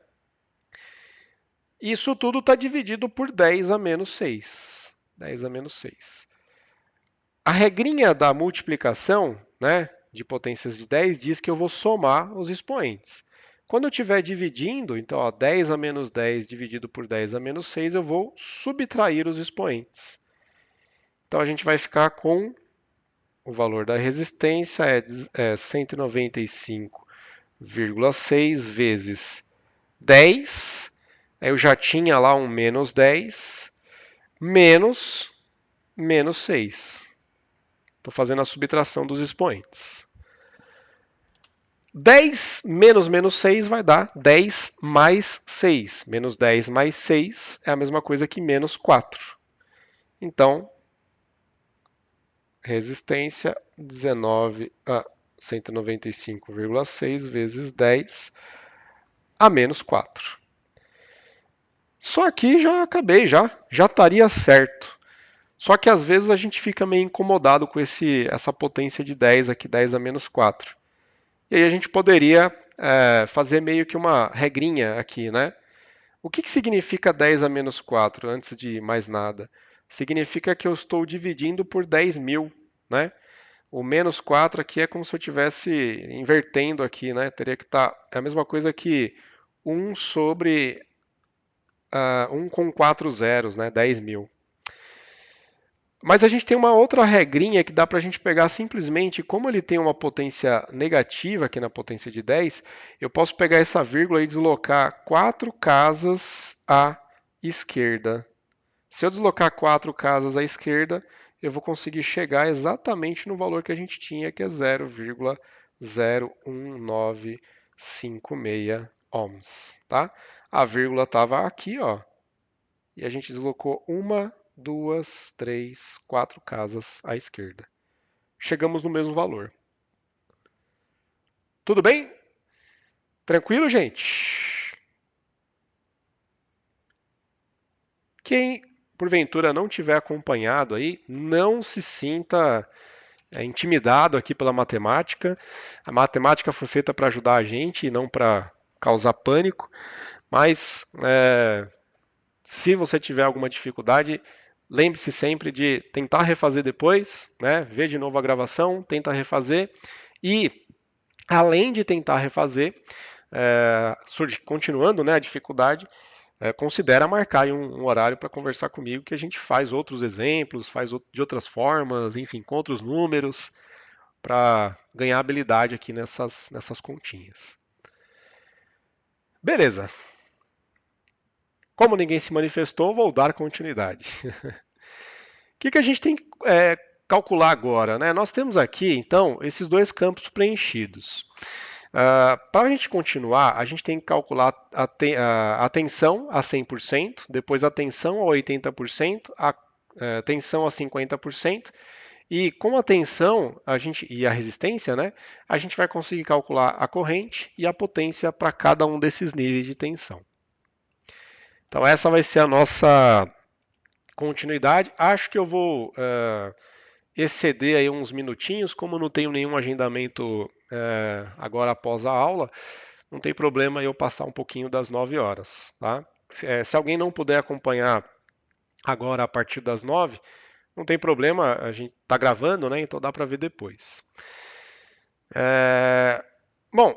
Isso tudo está dividido por 10 a menos 6. 10 a menos 6. A regrinha da multiplicação, né, de potências de 10 diz que eu vou somar os expoentes. Quando eu estiver dividindo, então ó, 10 a menos 10 dividido por 10 a menos 6, eu vou subtrair os expoentes. Então a gente vai ficar com o valor da resistência é 195,6 vezes 10. Aí eu já tinha lá um menos 10, menos 6. Estou fazendo a subtração dos expoentes. 10 menos menos 6 vai dar 10 mais 6. Menos 10 mais 6 é a mesma coisa que menos 4. Então, resistência 19 a 195,6 vezes 10 a menos 4. Só aqui já acabei, já estaria certo. Só que às vezes a gente fica meio incomodado com essa potência de 10 aqui, 10 a menos 4. E aí a gente poderia fazer meio que uma regrinha aqui, né? O que significa 10 a menos 4, antes de mais nada? Significa que eu estou dividindo por 10.000, né? O menos 4 aqui é como se eu estivesse invertendo aqui, né? Teria que estar... É a mesma coisa que 1 sobre 1 com 4 zeros, né? 10.000. Mas a gente tem uma outra regrinha que dá para a gente pegar simplesmente, como ele tem uma potência negativa aqui na potência de 10, eu posso pegar essa vírgula e deslocar 4 casas à esquerda. Se eu deslocar 4 casas à esquerda, eu vou conseguir chegar exatamente no valor que a gente tinha, que é 0,01956 ohms. Tá? A vírgula estava aqui, ó, e a gente deslocou 1, 2, 3, 4 casas à esquerda. Chegamos no mesmo valor. Tudo bem? Tranquilo, gente? Quem porventura não tiver acompanhado aí, não se sinta intimidado aqui pela matemática. A matemática foi feita para ajudar a gente e não para causar pânico. Mas se você tiver alguma dificuldade, lembre-se sempre de tentar refazer depois, né? Ver de novo a gravação, tenta refazer e, além de tentar refazer, continuando, né, a dificuldade, considera marcar aí um horário para conversar comigo, que a gente faz outros exemplos, faz de outras formas, enfim, com outros números, para ganhar habilidade aqui nessas continhas. Beleza. Como ninguém se manifestou, vou dar continuidade. O que a gente tem que calcular agora, né? Nós temos aqui, então, esses dois campos preenchidos. Para a gente continuar, a gente tem que calcular a tensão a 100%, depois a tensão a 80%, a tensão a 50%, e com a tensão e a resistência, né, a gente vai conseguir calcular a corrente e a potência para cada um desses níveis de tensão. Então essa vai ser a nossa continuidade. Acho que eu vou exceder aí uns minutinhos, como não tenho nenhum agendamento agora após a aula, não tem problema eu passar um pouquinho das 9 horas. Tá? Se alguém não puder acompanhar agora a partir das 9, não tem problema, a gente está gravando, né? Então dá para ver depois. Bom,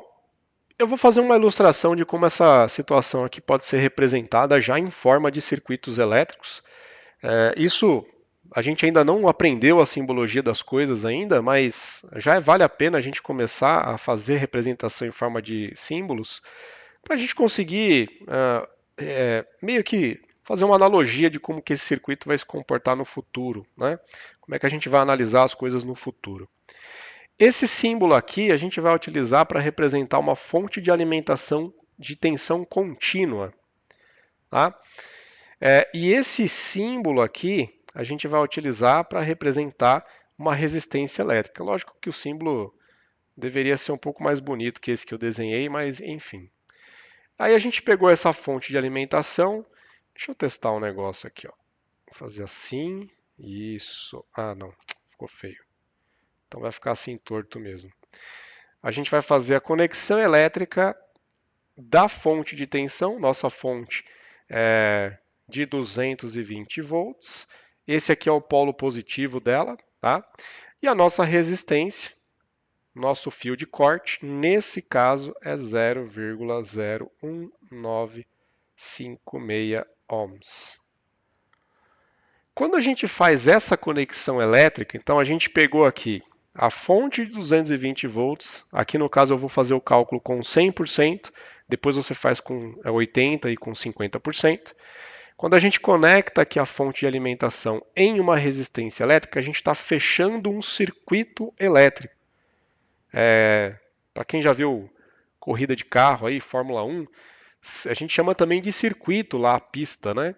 eu vou fazer uma ilustração de como essa situação aqui pode ser representada já em forma de circuitos elétricos. Isso a gente ainda não aprendeu a simbologia das coisas ainda, mas já vale a pena a gente começar a fazer representação em forma de símbolos para a gente conseguir meio que fazer uma analogia de como que esse circuito vai se comportar no futuro, né? Como é que a gente vai analisar as coisas no futuro. Esse símbolo aqui a gente vai utilizar para representar uma fonte de alimentação de tensão contínua. Tá? E esse símbolo aqui a gente vai utilizar para representar uma resistência elétrica. Lógico que o símbolo deveria ser um pouco mais bonito que esse que eu desenhei, mas enfim. Aí a gente pegou essa fonte de alimentação. Deixa eu testar um negócio aqui. Ó. Vou fazer assim. Isso. Ah, não. Ficou feio. Então vai ficar assim torto mesmo. A gente vai fazer a conexão elétrica da fonte de tensão. Nossa fonte é de 220 volts. Esse aqui é o polo positivo dela. Tá? E a nossa resistência, nosso fio de corte, nesse caso é 0,01956 ohms. Quando a gente faz essa conexão elétrica, então a gente pegou aqui a fonte de 220 volts, aqui no caso eu vou fazer o cálculo com 100%, depois você faz com 80% e com 50%. Quando a gente conecta aqui a fonte de alimentação em uma resistência elétrica, a gente está fechando um circuito elétrico. Para quem já viu corrida de carro aí, Fórmula 1, a gente chama também de circuito lá a pista, né?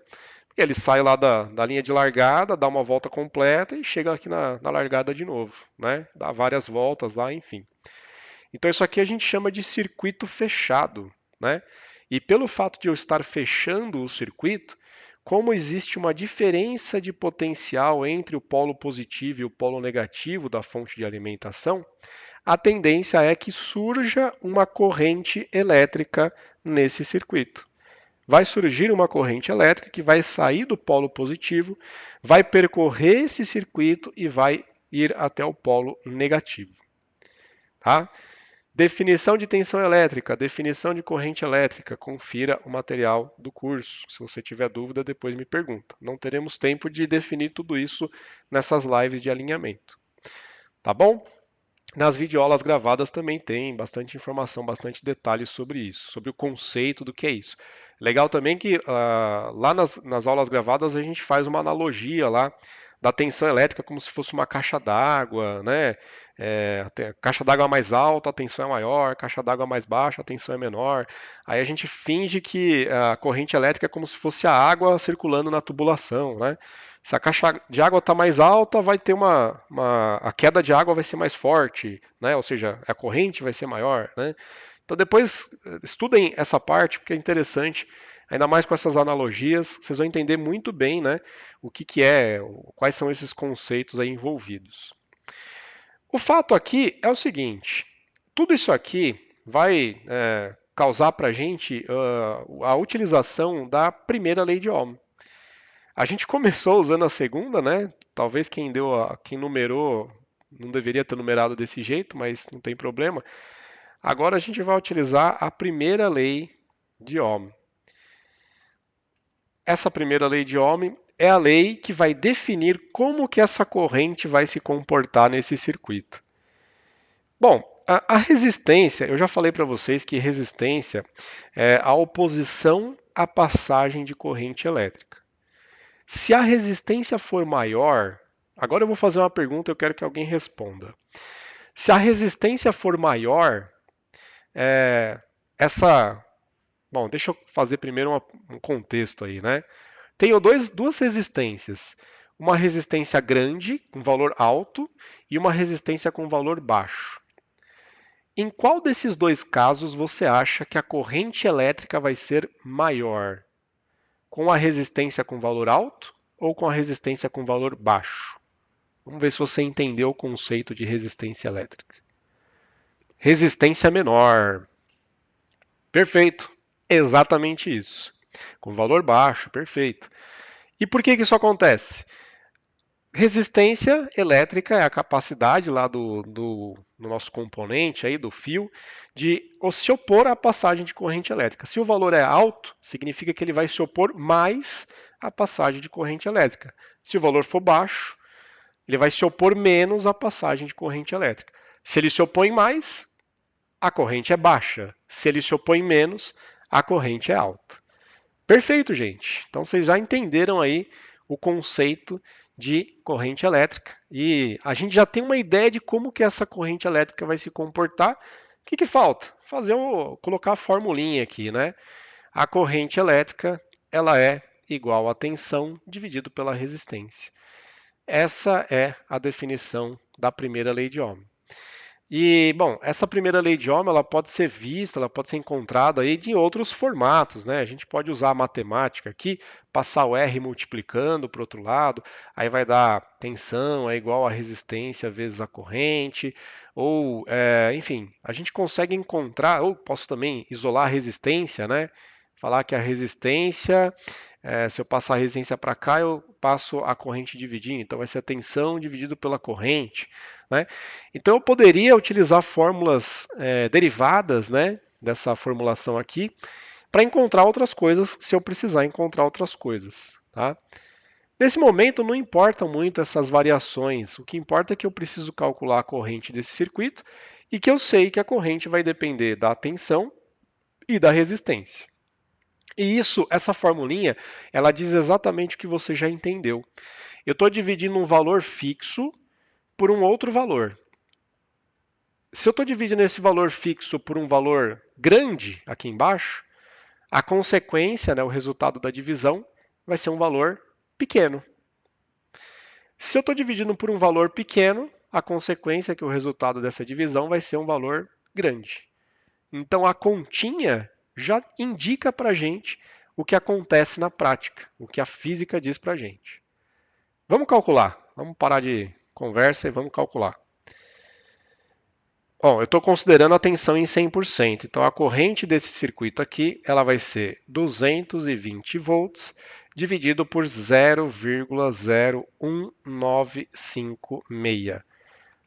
Ele sai lá da linha de largada, dá uma volta completa e chega aqui na largada de novo, né? Dá várias voltas lá, enfim. Então isso aqui a gente chama de circuito fechado, né? E pelo fato de eu estar fechando o circuito, como existe uma diferença de potencial entre o polo positivo e o polo negativo da fonte de alimentação, a tendência é que surja uma corrente elétrica nesse circuito. Vai surgir uma corrente elétrica que vai sair do polo positivo, vai percorrer esse circuito e vai ir até o polo negativo. Tá? Definição de tensão elétrica, definição de corrente elétrica, confira o material do curso. Se você tiver dúvida, depois me pergunta. Não teremos tempo de definir tudo isso nessas lives de alinhamento. Tá bom? Nas videoaulas gravadas também tem bastante informação, bastante detalhes sobre isso, sobre o conceito do que é isso. Legal também que lá nas aulas gravadas a gente faz uma analogia lá da tensão elétrica como se fosse uma caixa d'água, né? Caixa d'água mais alta, a tensão é maior, caixa d'água mais baixa, a tensão é menor. Aí a gente finge que a corrente elétrica é como se fosse a água circulando na tubulação, né? Se a caixa de água está mais alta, vai ter a queda de água vai ser mais forte, né? Ou seja, a corrente vai ser maior, né? Então depois estudem essa parte porque é interessante, ainda mais com essas analogias, vocês vão entender muito bem, né? O que é, quais são esses conceitos aí envolvidos. O fato aqui é o seguinte: tudo isso aqui vai causar para a gente a utilização da primeira lei de Ohm. A gente começou usando a segunda, né? Talvez quem numerou não deveria ter numerado desse jeito, mas não tem problema. Agora a gente vai utilizar a primeira lei de Ohm. Essa primeira lei de Ohm é a lei que vai definir como que essa corrente vai se comportar nesse circuito. Bom, a resistência, eu já falei para vocês que resistência é a oposição à passagem de corrente elétrica. Se a resistência for maior, agora eu vou fazer uma pergunta e eu quero que alguém responda. Se a resistência for maior, é, essa. Bom, deixa eu fazer primeiro um contexto aí, né? Tenho duas resistências. Uma resistência grande, com valor alto, e uma resistência com valor baixo. Em qual desses dois casos você acha que a corrente elétrica vai ser maior? Com a resistência com valor alto ou com a resistência com valor baixo? Vamos ver se você entendeu o conceito de resistência elétrica. Resistência menor. Perfeito. Exatamente isso. Com valor baixo, perfeito. E por que isso acontece? Resistência elétrica é a capacidade lá do nosso componente aí, do fio, de se opor à passagem de corrente elétrica. Se o valor é alto, significa que ele vai se opor mais à passagem de corrente elétrica. Se o valor for baixo, ele vai se opor menos à passagem de corrente elétrica. Se ele se opõe mais, a corrente é baixa. Se ele se opõe menos, a corrente é alta. Perfeito, gente. Então vocês já entenderam aí o conceito de corrente elétrica e a gente já tem uma ideia de como que essa corrente elétrica vai se comportar. O que falta? Colocar a formulinha aqui, né? A corrente elétrica, ela é igual a tensão dividido pela resistência. Essa é a definição da primeira lei de Ohm. E, bom, essa primeira lei de Ohm, ela pode ser vista, ela pode ser encontrada aí de outros formatos, né? A gente pode usar a matemática aqui, passar o R multiplicando para o outro lado, aí vai dar tensão é igual a resistência vezes a corrente, ou, enfim, a gente consegue encontrar, ou posso também isolar a resistência, né? Falar que a resistência, se eu passar a resistência para cá, eu passo a corrente dividindo, então vai ser a tensão dividido pela corrente, né? Então eu poderia utilizar fórmulas derivadas, né, dessa formulação aqui para encontrar outras coisas se eu precisar encontrar outras coisas. Tá? Nesse momento não importam muito essas variações, o que importa é que eu preciso calcular a corrente desse circuito e que eu sei que a corrente vai depender da tensão e da resistência. E essa formulinha, ela diz exatamente o que você já entendeu. Eu estou dividindo um valor fixo por um outro valor. Se eu estou dividindo esse valor fixo por um valor grande aqui embaixo, a consequência, né, o resultado da divisão, vai ser um valor pequeno. Se eu estou dividindo por um valor pequeno, a consequência é que o resultado dessa divisão vai ser um valor grande. Então a continha já indica para a gente o que acontece na prática, o que a física diz para a gente. Vamos calcular, vamos parar de conversa e vamos calcular. Bom, eu estou considerando a tensão em 100%, então a corrente desse circuito aqui ela vai ser 220 volts dividido por 0,01956.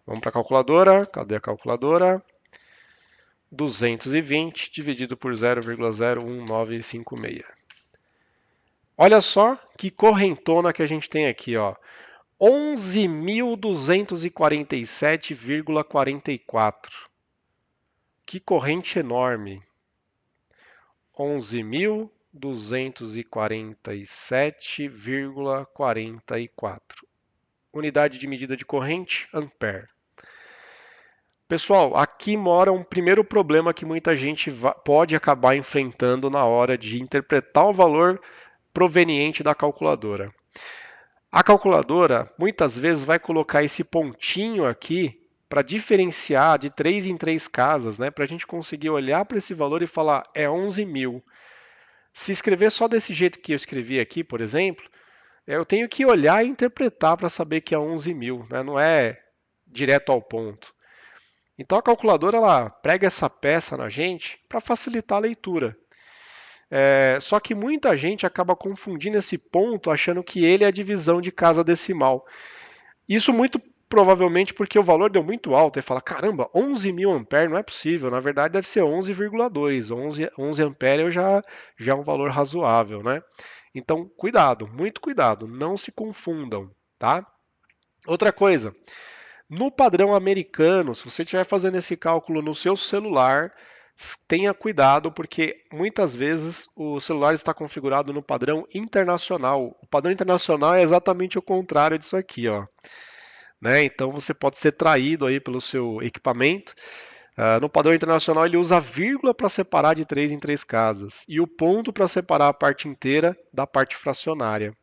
Vamos para a calculadora, cadê a calculadora? 220 dividido por 0,01956. Olha só que correntona que a gente tem aqui, ó. 11.247,44. Que corrente enorme. 11.247,44. Unidade de medida de corrente, ampere. Pessoal, aqui mora um primeiro problema que muita gente pode acabar enfrentando na hora de interpretar o valor proveniente da calculadora. A calculadora muitas vezes vai colocar esse pontinho aqui para diferenciar de 3 em 3 casas, né? Para a gente conseguir olhar para esse valor e falar é 11 mil. Se escrever só desse jeito que eu escrevi aqui, por exemplo, eu tenho que olhar e interpretar para saber que é 11 mil, né? Não é direto ao ponto. Então a calculadora ela prega essa peça na gente para facilitar a leitura. Só que muita gente acaba confundindo esse ponto achando que ele é a divisão de casa decimal. Isso muito provavelmente porque o valor deu muito alto e fala, caramba, 11 mil ampere não é possível, na verdade deve ser 11,2, 11 ampere já é um valor razoável, né? Então, cuidado, muito cuidado, não se confundam, tá? Outra coisa, no padrão americano, se você estiver fazendo esse cálculo no seu celular, tenha cuidado, porque muitas vezes o celular está configurado no padrão internacional. O padrão internacional é exatamente o contrário disso aqui, ó. Né? Então você pode ser traído aí pelo seu equipamento. No padrão internacional ele usa a vírgula para separar de 3 em 3 casas e o ponto para separar a parte inteira da parte fracionária.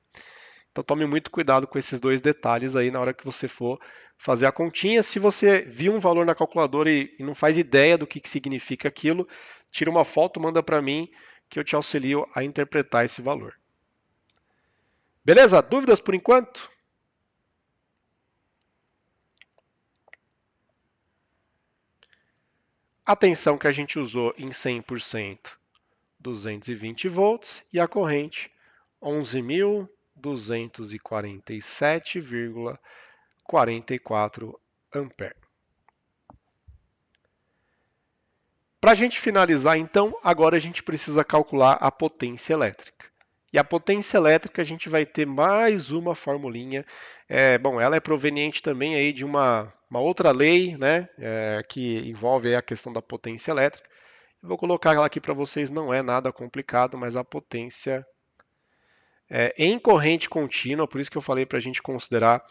Então tome muito cuidado com esses dois detalhes aí na hora que você for fazer a continha. Se você viu um valor na calculadora e não faz ideia do que significa aquilo, tira uma foto, manda para mim que eu te auxilio a interpretar esse valor. Beleza? Dúvidas por enquanto? A tensão que a gente usou em 100%, 220 volts, e a corrente 11.247,44 ampere. Para a gente finalizar, então, agora a gente precisa calcular a potência elétrica. E a potência elétrica a gente vai ter mais uma formulinha. Bom, ela é proveniente também aí de uma outra lei, né, que envolve a questão da potência elétrica. Eu vou colocar ela aqui para vocês, não é nada complicado, mas a potência em corrente contínua, por isso que eu falei para a gente considerar,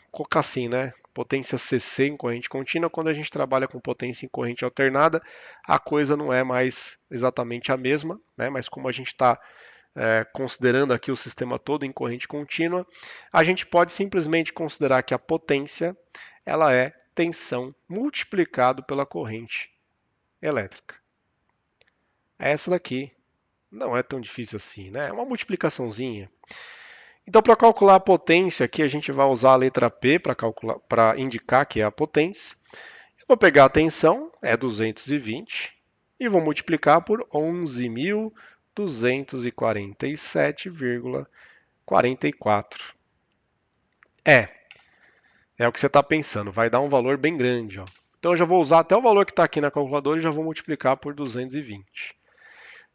colocar assim, né? Potência CC em corrente contínua, quando a gente trabalha com potência em corrente alternada, a coisa não é mais exatamente a mesma, né? Mas como a gente está considerando aqui o sistema todo em corrente contínua, a gente pode simplesmente considerar que a potência ela é tensão multiplicado pela corrente elétrica. Essa daqui não é tão difícil assim, né? É uma multiplicaçãozinha. Então, para calcular a potência, aqui a gente vai usar a letra P para indicar que é a potência. Eu vou pegar a tensão, é 220, e vou multiplicar por 11.247,44. É, é o que você está pensando, vai dar um valor bem grande. Ó. Então, eu já vou usar até o valor que está aqui na calculadora e já vou multiplicar por 220.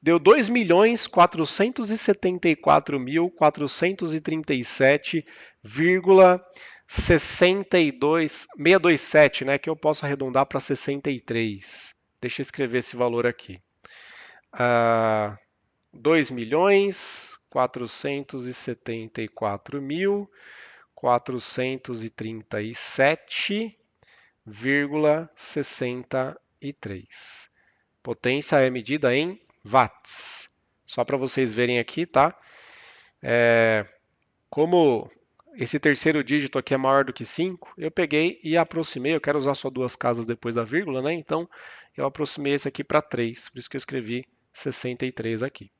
Deu 2.474.437,627, né, que eu posso arredondar para 63. Deixa eu escrever esse valor aqui. 2.474.437,63. Potência é medida em watts. Só para vocês verem aqui, tá? Como esse terceiro dígito aqui é maior do que 5, eu peguei e aproximei, eu quero usar só duas casas depois da vírgula, né? Então eu aproximei esse aqui para 3, por isso que eu escrevi 63 aqui.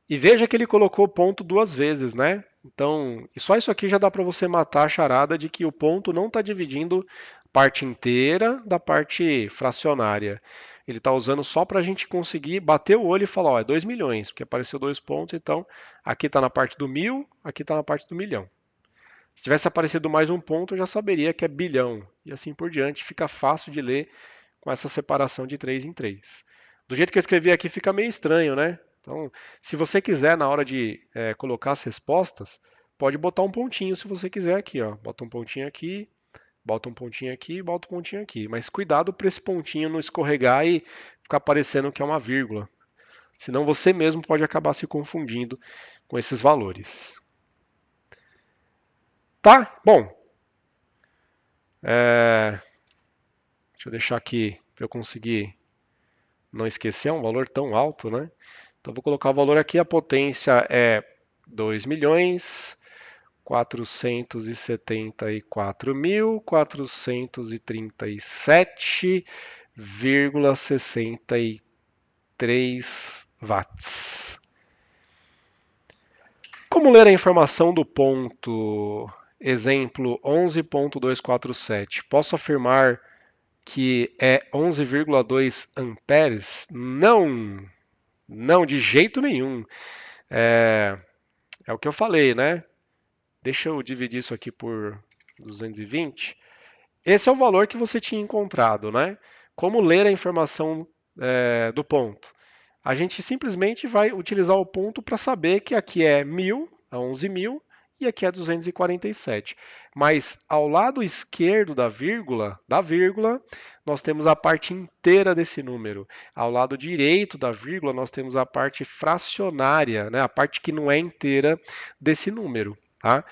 E veja que ele colocou ponto duas vezes, né? Então, e só isso aqui já dá para você matar a charada de que o ponto não está dividindo parte inteira da parte fracionária. Ele está usando só para a gente conseguir bater o olho e falar, ó, é 2 milhões, porque apareceu dois pontos, então aqui está na parte do mil, aqui está na parte do milhão. Se tivesse aparecido mais um ponto, eu já saberia que é bilhão. E assim por diante, fica fácil de ler com essa separação de 3 em 3. Do jeito que eu escrevi aqui fica meio estranho, né? Então, se você quiser, na hora de colocar as respostas, pode botar um pontinho se você quiser aqui, ó. Bota um pontinho aqui, bota um pontinho aqui, bota um pontinho aqui. Mas cuidado para esse pontinho não escorregar e ficar parecendo que é uma vírgula. Senão você mesmo pode acabar se confundindo com esses valores. Tá? Bom, deixa eu deixar aqui para eu conseguir não esquecer, é um valor tão alto, né? Então vou colocar o valor aqui, a potência é 2.474.437,63 watts. Como ler a informação do ponto, exemplo 11.247? Posso afirmar que é 11,2 amperes? Não, não, de jeito nenhum. É, é o que eu falei, né? Deixa eu dividir isso aqui por 220. Esse é o valor que você tinha encontrado, né? Como ler a informação do ponto? A gente simplesmente vai utilizar o ponto para saber que aqui é 1000, é 11.000, e aqui é 247. Mas ao lado esquerdo da vírgula, nós temos a parte inteira desse número. Ao lado direito da vírgula, nós temos a parte fracionária, né? A parte que não é inteira desse número. Tá?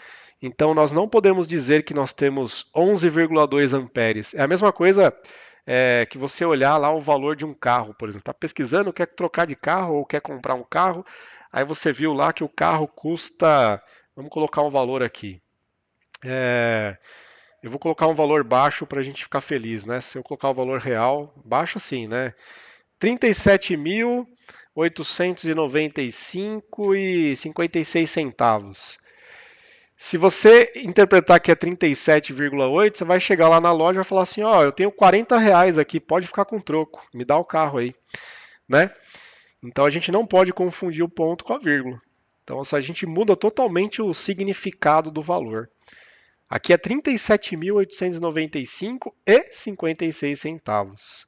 Então nós não podemos dizer que nós temos 11,2 amperes. É a mesma coisa que você olhar lá o valor de um carro, por exemplo. Está pesquisando, quer trocar de carro ou quer comprar um carro, aí você viu lá que o carro custa, vamos colocar um valor aqui. Eu vou colocar um valor baixo para a gente ficar feliz, né? Se eu colocar o valor real, baixo assim, né? 37.895,56 centavos. Se você interpretar que é 37,8, você vai chegar lá na loja e vai falar assim, ó, eu tenho R$ 40 aqui, pode ficar com troco, me dá o carro aí, né? Então a gente não pode confundir o ponto com a vírgula. Então a gente muda totalmente o significado do valor. Aqui é 37.895,56 centavos.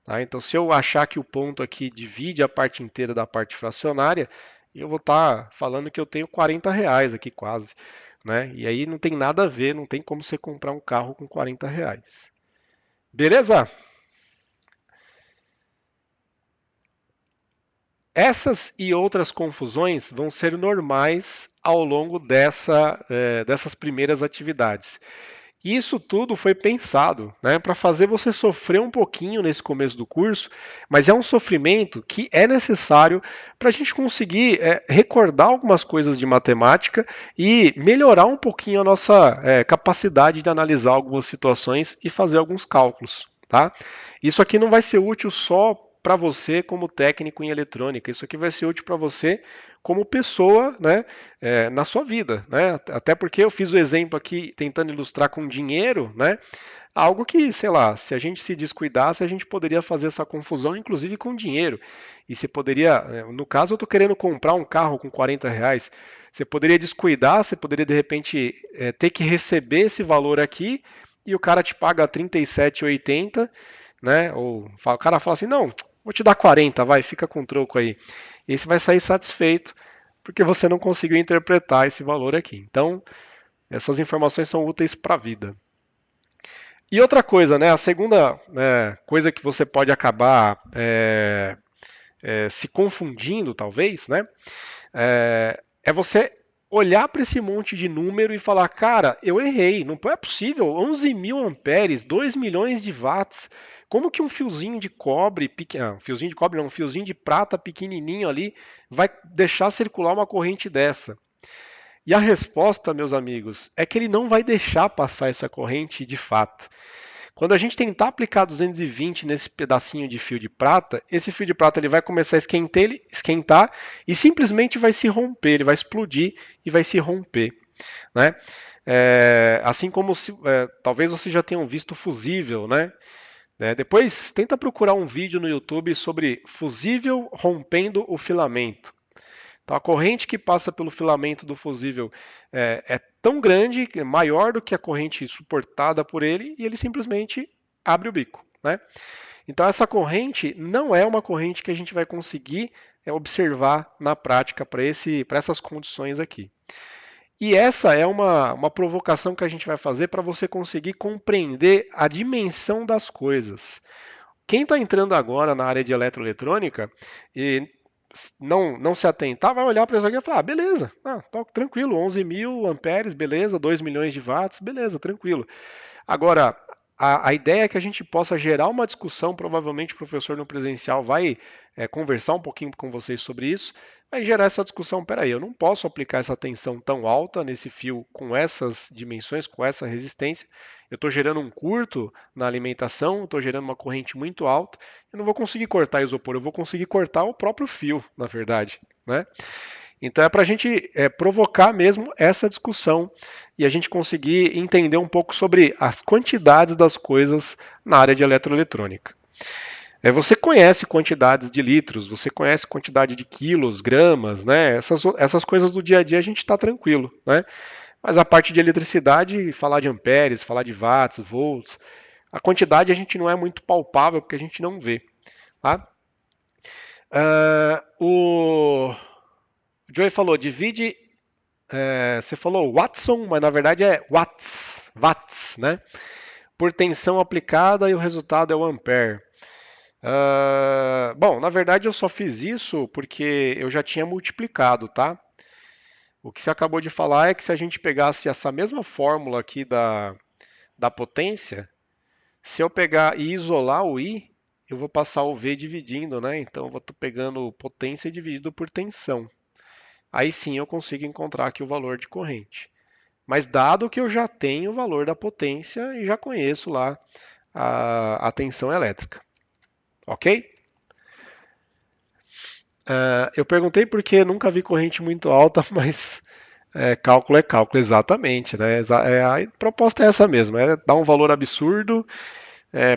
Tá? Então se eu achar que o ponto aqui divide a parte inteira da parte fracionária, eu vou estar falando que eu tenho R$ 40 aqui quase. Né? E aí não tem nada a ver, não tem como você comprar um carro com R$ 40. Beleza? Essas e outras confusões vão ser normais ao longo dessas primeiras atividades. Isso tudo foi pensado, né, para fazer você sofrer um pouquinho nesse começo do curso, mas é um sofrimento que é necessário para a gente conseguir recordar algumas coisas de matemática e melhorar um pouquinho a nossa capacidade de analisar algumas situações e fazer alguns cálculos. Tá? Isso aqui não vai ser útil só para você como técnico em eletrônica, isso aqui vai ser útil para você como pessoa, né, na sua vida, né? Até porque eu fiz o exemplo aqui tentando ilustrar com dinheiro, né? Algo que, sei lá, se a gente se descuidasse, a gente poderia fazer essa confusão, inclusive com dinheiro. E você poderia, no caso, eu estou querendo comprar um carro com R$ 40. Você poderia descuidar, você poderia de repente ter que receber esse valor aqui e o cara te paga 37,80, né? Ou o cara fala assim, não, vou te dar 40, vai, fica com troco aí. E aí você vai sair satisfeito porque você não conseguiu interpretar esse valor aqui. Então, essas informações são úteis para a vida. E outra coisa, né? A segunda coisa que você pode acabar se confundindo, talvez, né? É você olhar para esse monte de número e falar, cara, eu errei, não é possível, 11 mil amperes, 2 milhões de watts, como que um fiozinho de cobre, um fiozinho de cobre não, um fiozinho de prata pequenininho ali vai deixar circular uma corrente dessa? E a resposta, meus amigos, é que ele não vai deixar passar essa corrente de fato. Quando a gente tentar aplicar 220 nesse pedacinho de fio de prata, esse fio de prata ele vai começar a esquentar e simplesmente vai se romper, ele vai explodir e vai se romper, né? Assim como talvez vocês já tenham visto fusível, né? Depois tenta procurar um vídeo no YouTube sobre fusível rompendo o filamento. Então, a corrente que passa pelo filamento do fusível é tão grande, maior do que a corrente suportada por ele, e ele simplesmente abre o bico, né? Então, essa corrente não é uma corrente que a gente vai conseguir observar na prática para essas condições aqui. E essa é uma provocação que a gente vai fazer para você conseguir compreender a dimensão das coisas. Quem está entrando agora na área de eletroeletrônica e não se atentar, vai olhar para isso aqui e falar, beleza, tá tranquilo, 11 mil amperes, beleza, 2 milhões de watts, beleza, tranquilo. Agora, a ideia é que a gente possa gerar uma discussão, provavelmente o professor no presencial vai conversar um pouquinho com vocês sobre isso, vai gerar essa discussão, peraí, eu não posso aplicar essa tensão tão alta nesse fio com essas dimensões, com essa resistência, eu estou gerando um curto na alimentação, estou gerando uma corrente muito alta, eu não vou conseguir cortar isopor, eu vou conseguir cortar o próprio fio, na verdade, né? Então é para a gente provocar mesmo essa discussão e a gente conseguir entender um pouco sobre as quantidades das coisas na área de eletroeletrônica. Você conhece quantidades de litros, você conhece quantidade de quilos, gramas, né? Essas coisas do dia a dia a gente está tranquilo, né? Mas a parte de eletricidade, falar de amperes, falar de watts, volts, a quantidade a gente não é muito palpável porque a gente não vê. Tá? O Joey falou, divide. Você falou Watson, mas na verdade é watts, né? Por tensão aplicada e o resultado é o ampere. Bom, na verdade eu só fiz isso porque eu já tinha multiplicado, tá? O que você acabou de falar é que se a gente pegasse essa mesma fórmula aqui da potência, se eu pegar e isolar o I, eu vou passar o V dividindo, né? Então eu vou estar pegando potência dividido por tensão. Aí sim eu consigo encontrar aqui o valor de corrente. Mas dado que eu já tenho o valor da potência e já conheço lá a tensão elétrica. Ok? Eu perguntei porque nunca vi corrente muito alta, mas cálculo é cálculo, exatamente. Né? A proposta é essa mesmo, é dar um valor absurdo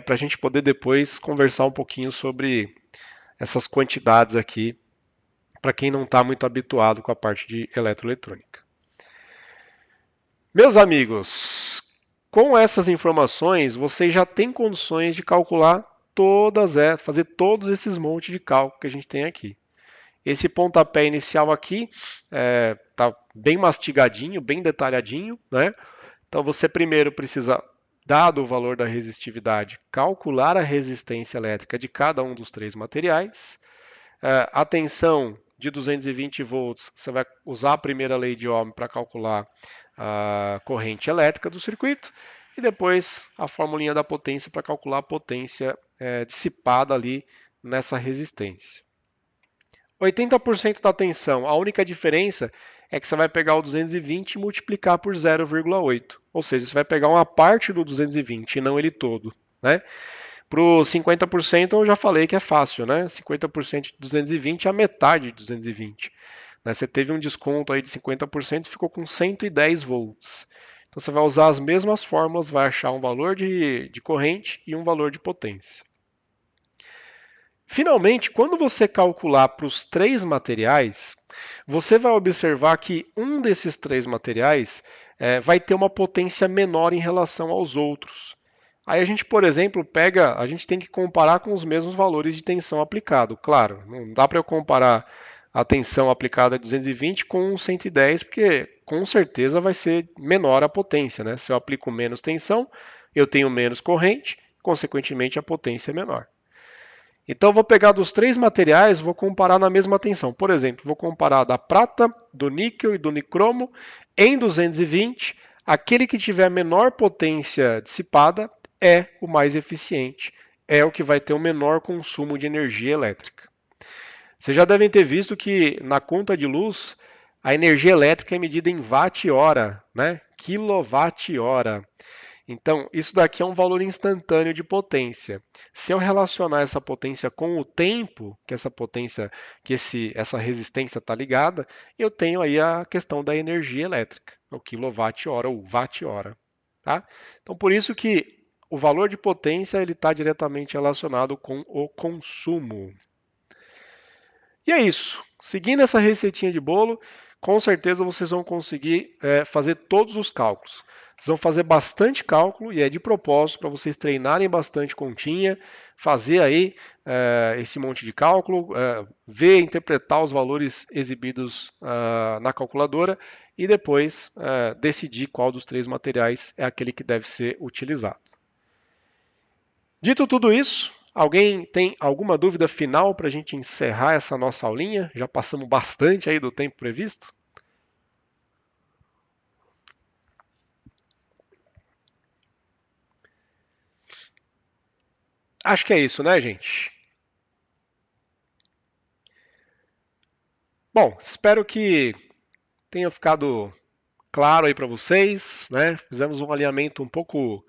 para a gente poder depois conversar um pouquinho sobre essas quantidades aqui, para quem não está muito habituado com a parte de eletroeletrônica. Meus amigos, com essas informações, vocês já têm condições de calcular fazer todos esses montes de cálculo que a gente tem aqui. Esse pontapé inicial aqui está bem mastigadinho, bem detalhadinho, né? Então você primeiro precisa, dado o valor da resistividade, calcular a resistência elétrica de cada um dos três materiais. A tensão de 220 volts, você vai usar a primeira lei de Ohm para calcular a corrente elétrica do circuito e depois a formulinha da potência para calcular a potência dissipada ali nessa resistência. 80% da tensão, a única diferença é que você vai pegar o 220 e multiplicar por 0,8. Ou seja, você vai pegar uma parte do 220 e não ele todo. Né? Para os 50% eu já falei que é fácil, né? 50% de 220 é a metade de 220. Né? Você teve um desconto aí de 50% e ficou com 110 volts. Então você vai usar as mesmas fórmulas, vai achar um valor de corrente e um valor de potência. Finalmente, quando você calcular para os três materiais, você vai observar que um desses três materiais vai ter uma potência menor em relação aos outros. Aí a gente, por exemplo, a gente tem que comparar com os mesmos valores de tensão aplicado. Claro, não dá para eu comparar a tensão aplicada a 220 com 110, porque com certeza vai ser menor a potência, né? Se eu aplico menos tensão, eu tenho menos corrente, consequentemente a potência é menor. Então, eu vou pegar dos três materiais, vou comparar na mesma tensão. Por exemplo, vou comparar da prata, do níquel e do nicromo em 220. Aquele que tiver a menor potência dissipada é o mais eficiente, é o que vai ter o menor consumo de energia elétrica. Vocês já devem ter visto que na conta de luz a energia elétrica é medida em watt-hora, né? Quilowatt-hora. Então, isso daqui é um valor instantâneo de potência. Se eu relacionar essa potência com o tempo que essa potência, essa resistência está ligada, eu tenho aí a questão da energia elétrica, o quilowatt-hora ou watt-hora. Tá? Então, por isso que o valor de potência ele está diretamente relacionado com o consumo. E é isso. Seguindo essa receitinha de bolo, com certeza vocês vão conseguir fazer todos os cálculos. Vocês vão fazer bastante cálculo e é de propósito para vocês treinarem bastante continha, fazer aí esse monte de cálculo, ver, interpretar os valores exibidos na calculadora e depois decidir qual dos três materiais é aquele que deve ser utilizado. Dito tudo isso, alguém tem alguma dúvida final para a gente encerrar essa nossa aulinha? Já passamos bastante aí do tempo previsto. Acho que é isso, né, gente? Bom, espero que tenha ficado claro aí para vocês, né? Fizemos um alinhamento um pouco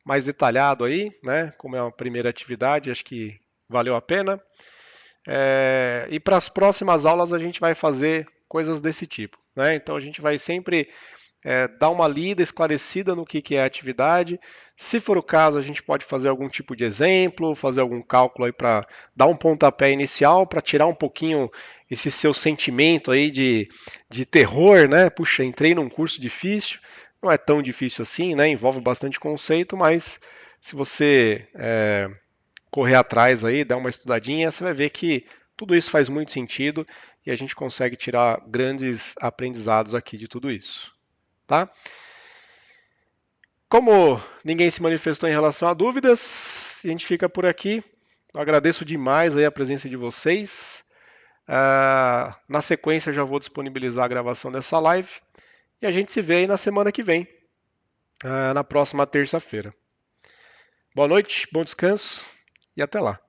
mais detalhado aí, né? Como é uma primeira atividade, acho que valeu a pena. E para as próximas aulas a gente vai fazer coisas desse tipo, né? Então a gente vai sempre dar uma lida esclarecida no que é a atividade. Se for o caso, a gente pode fazer algum tipo de exemplo, fazer algum cálculo aí para dar um pontapé inicial, para tirar um pouquinho esse seu sentimento aí de terror, né? Puxa, entrei num curso difícil, não é tão difícil assim, né? Envolve bastante conceito, mas se você correr atrás aí, dar uma estudadinha, você vai ver que tudo isso faz muito sentido e a gente consegue tirar grandes aprendizados aqui de tudo isso, tá? Como ninguém se manifestou em relação a dúvidas, a gente fica por aqui. Eu agradeço demais aí a presença de vocês. Na sequência, eu já vou disponibilizar a gravação dessa live e a gente se vê aí na semana que vem, na próxima terça-feira. Boa noite, bom descanso e até lá.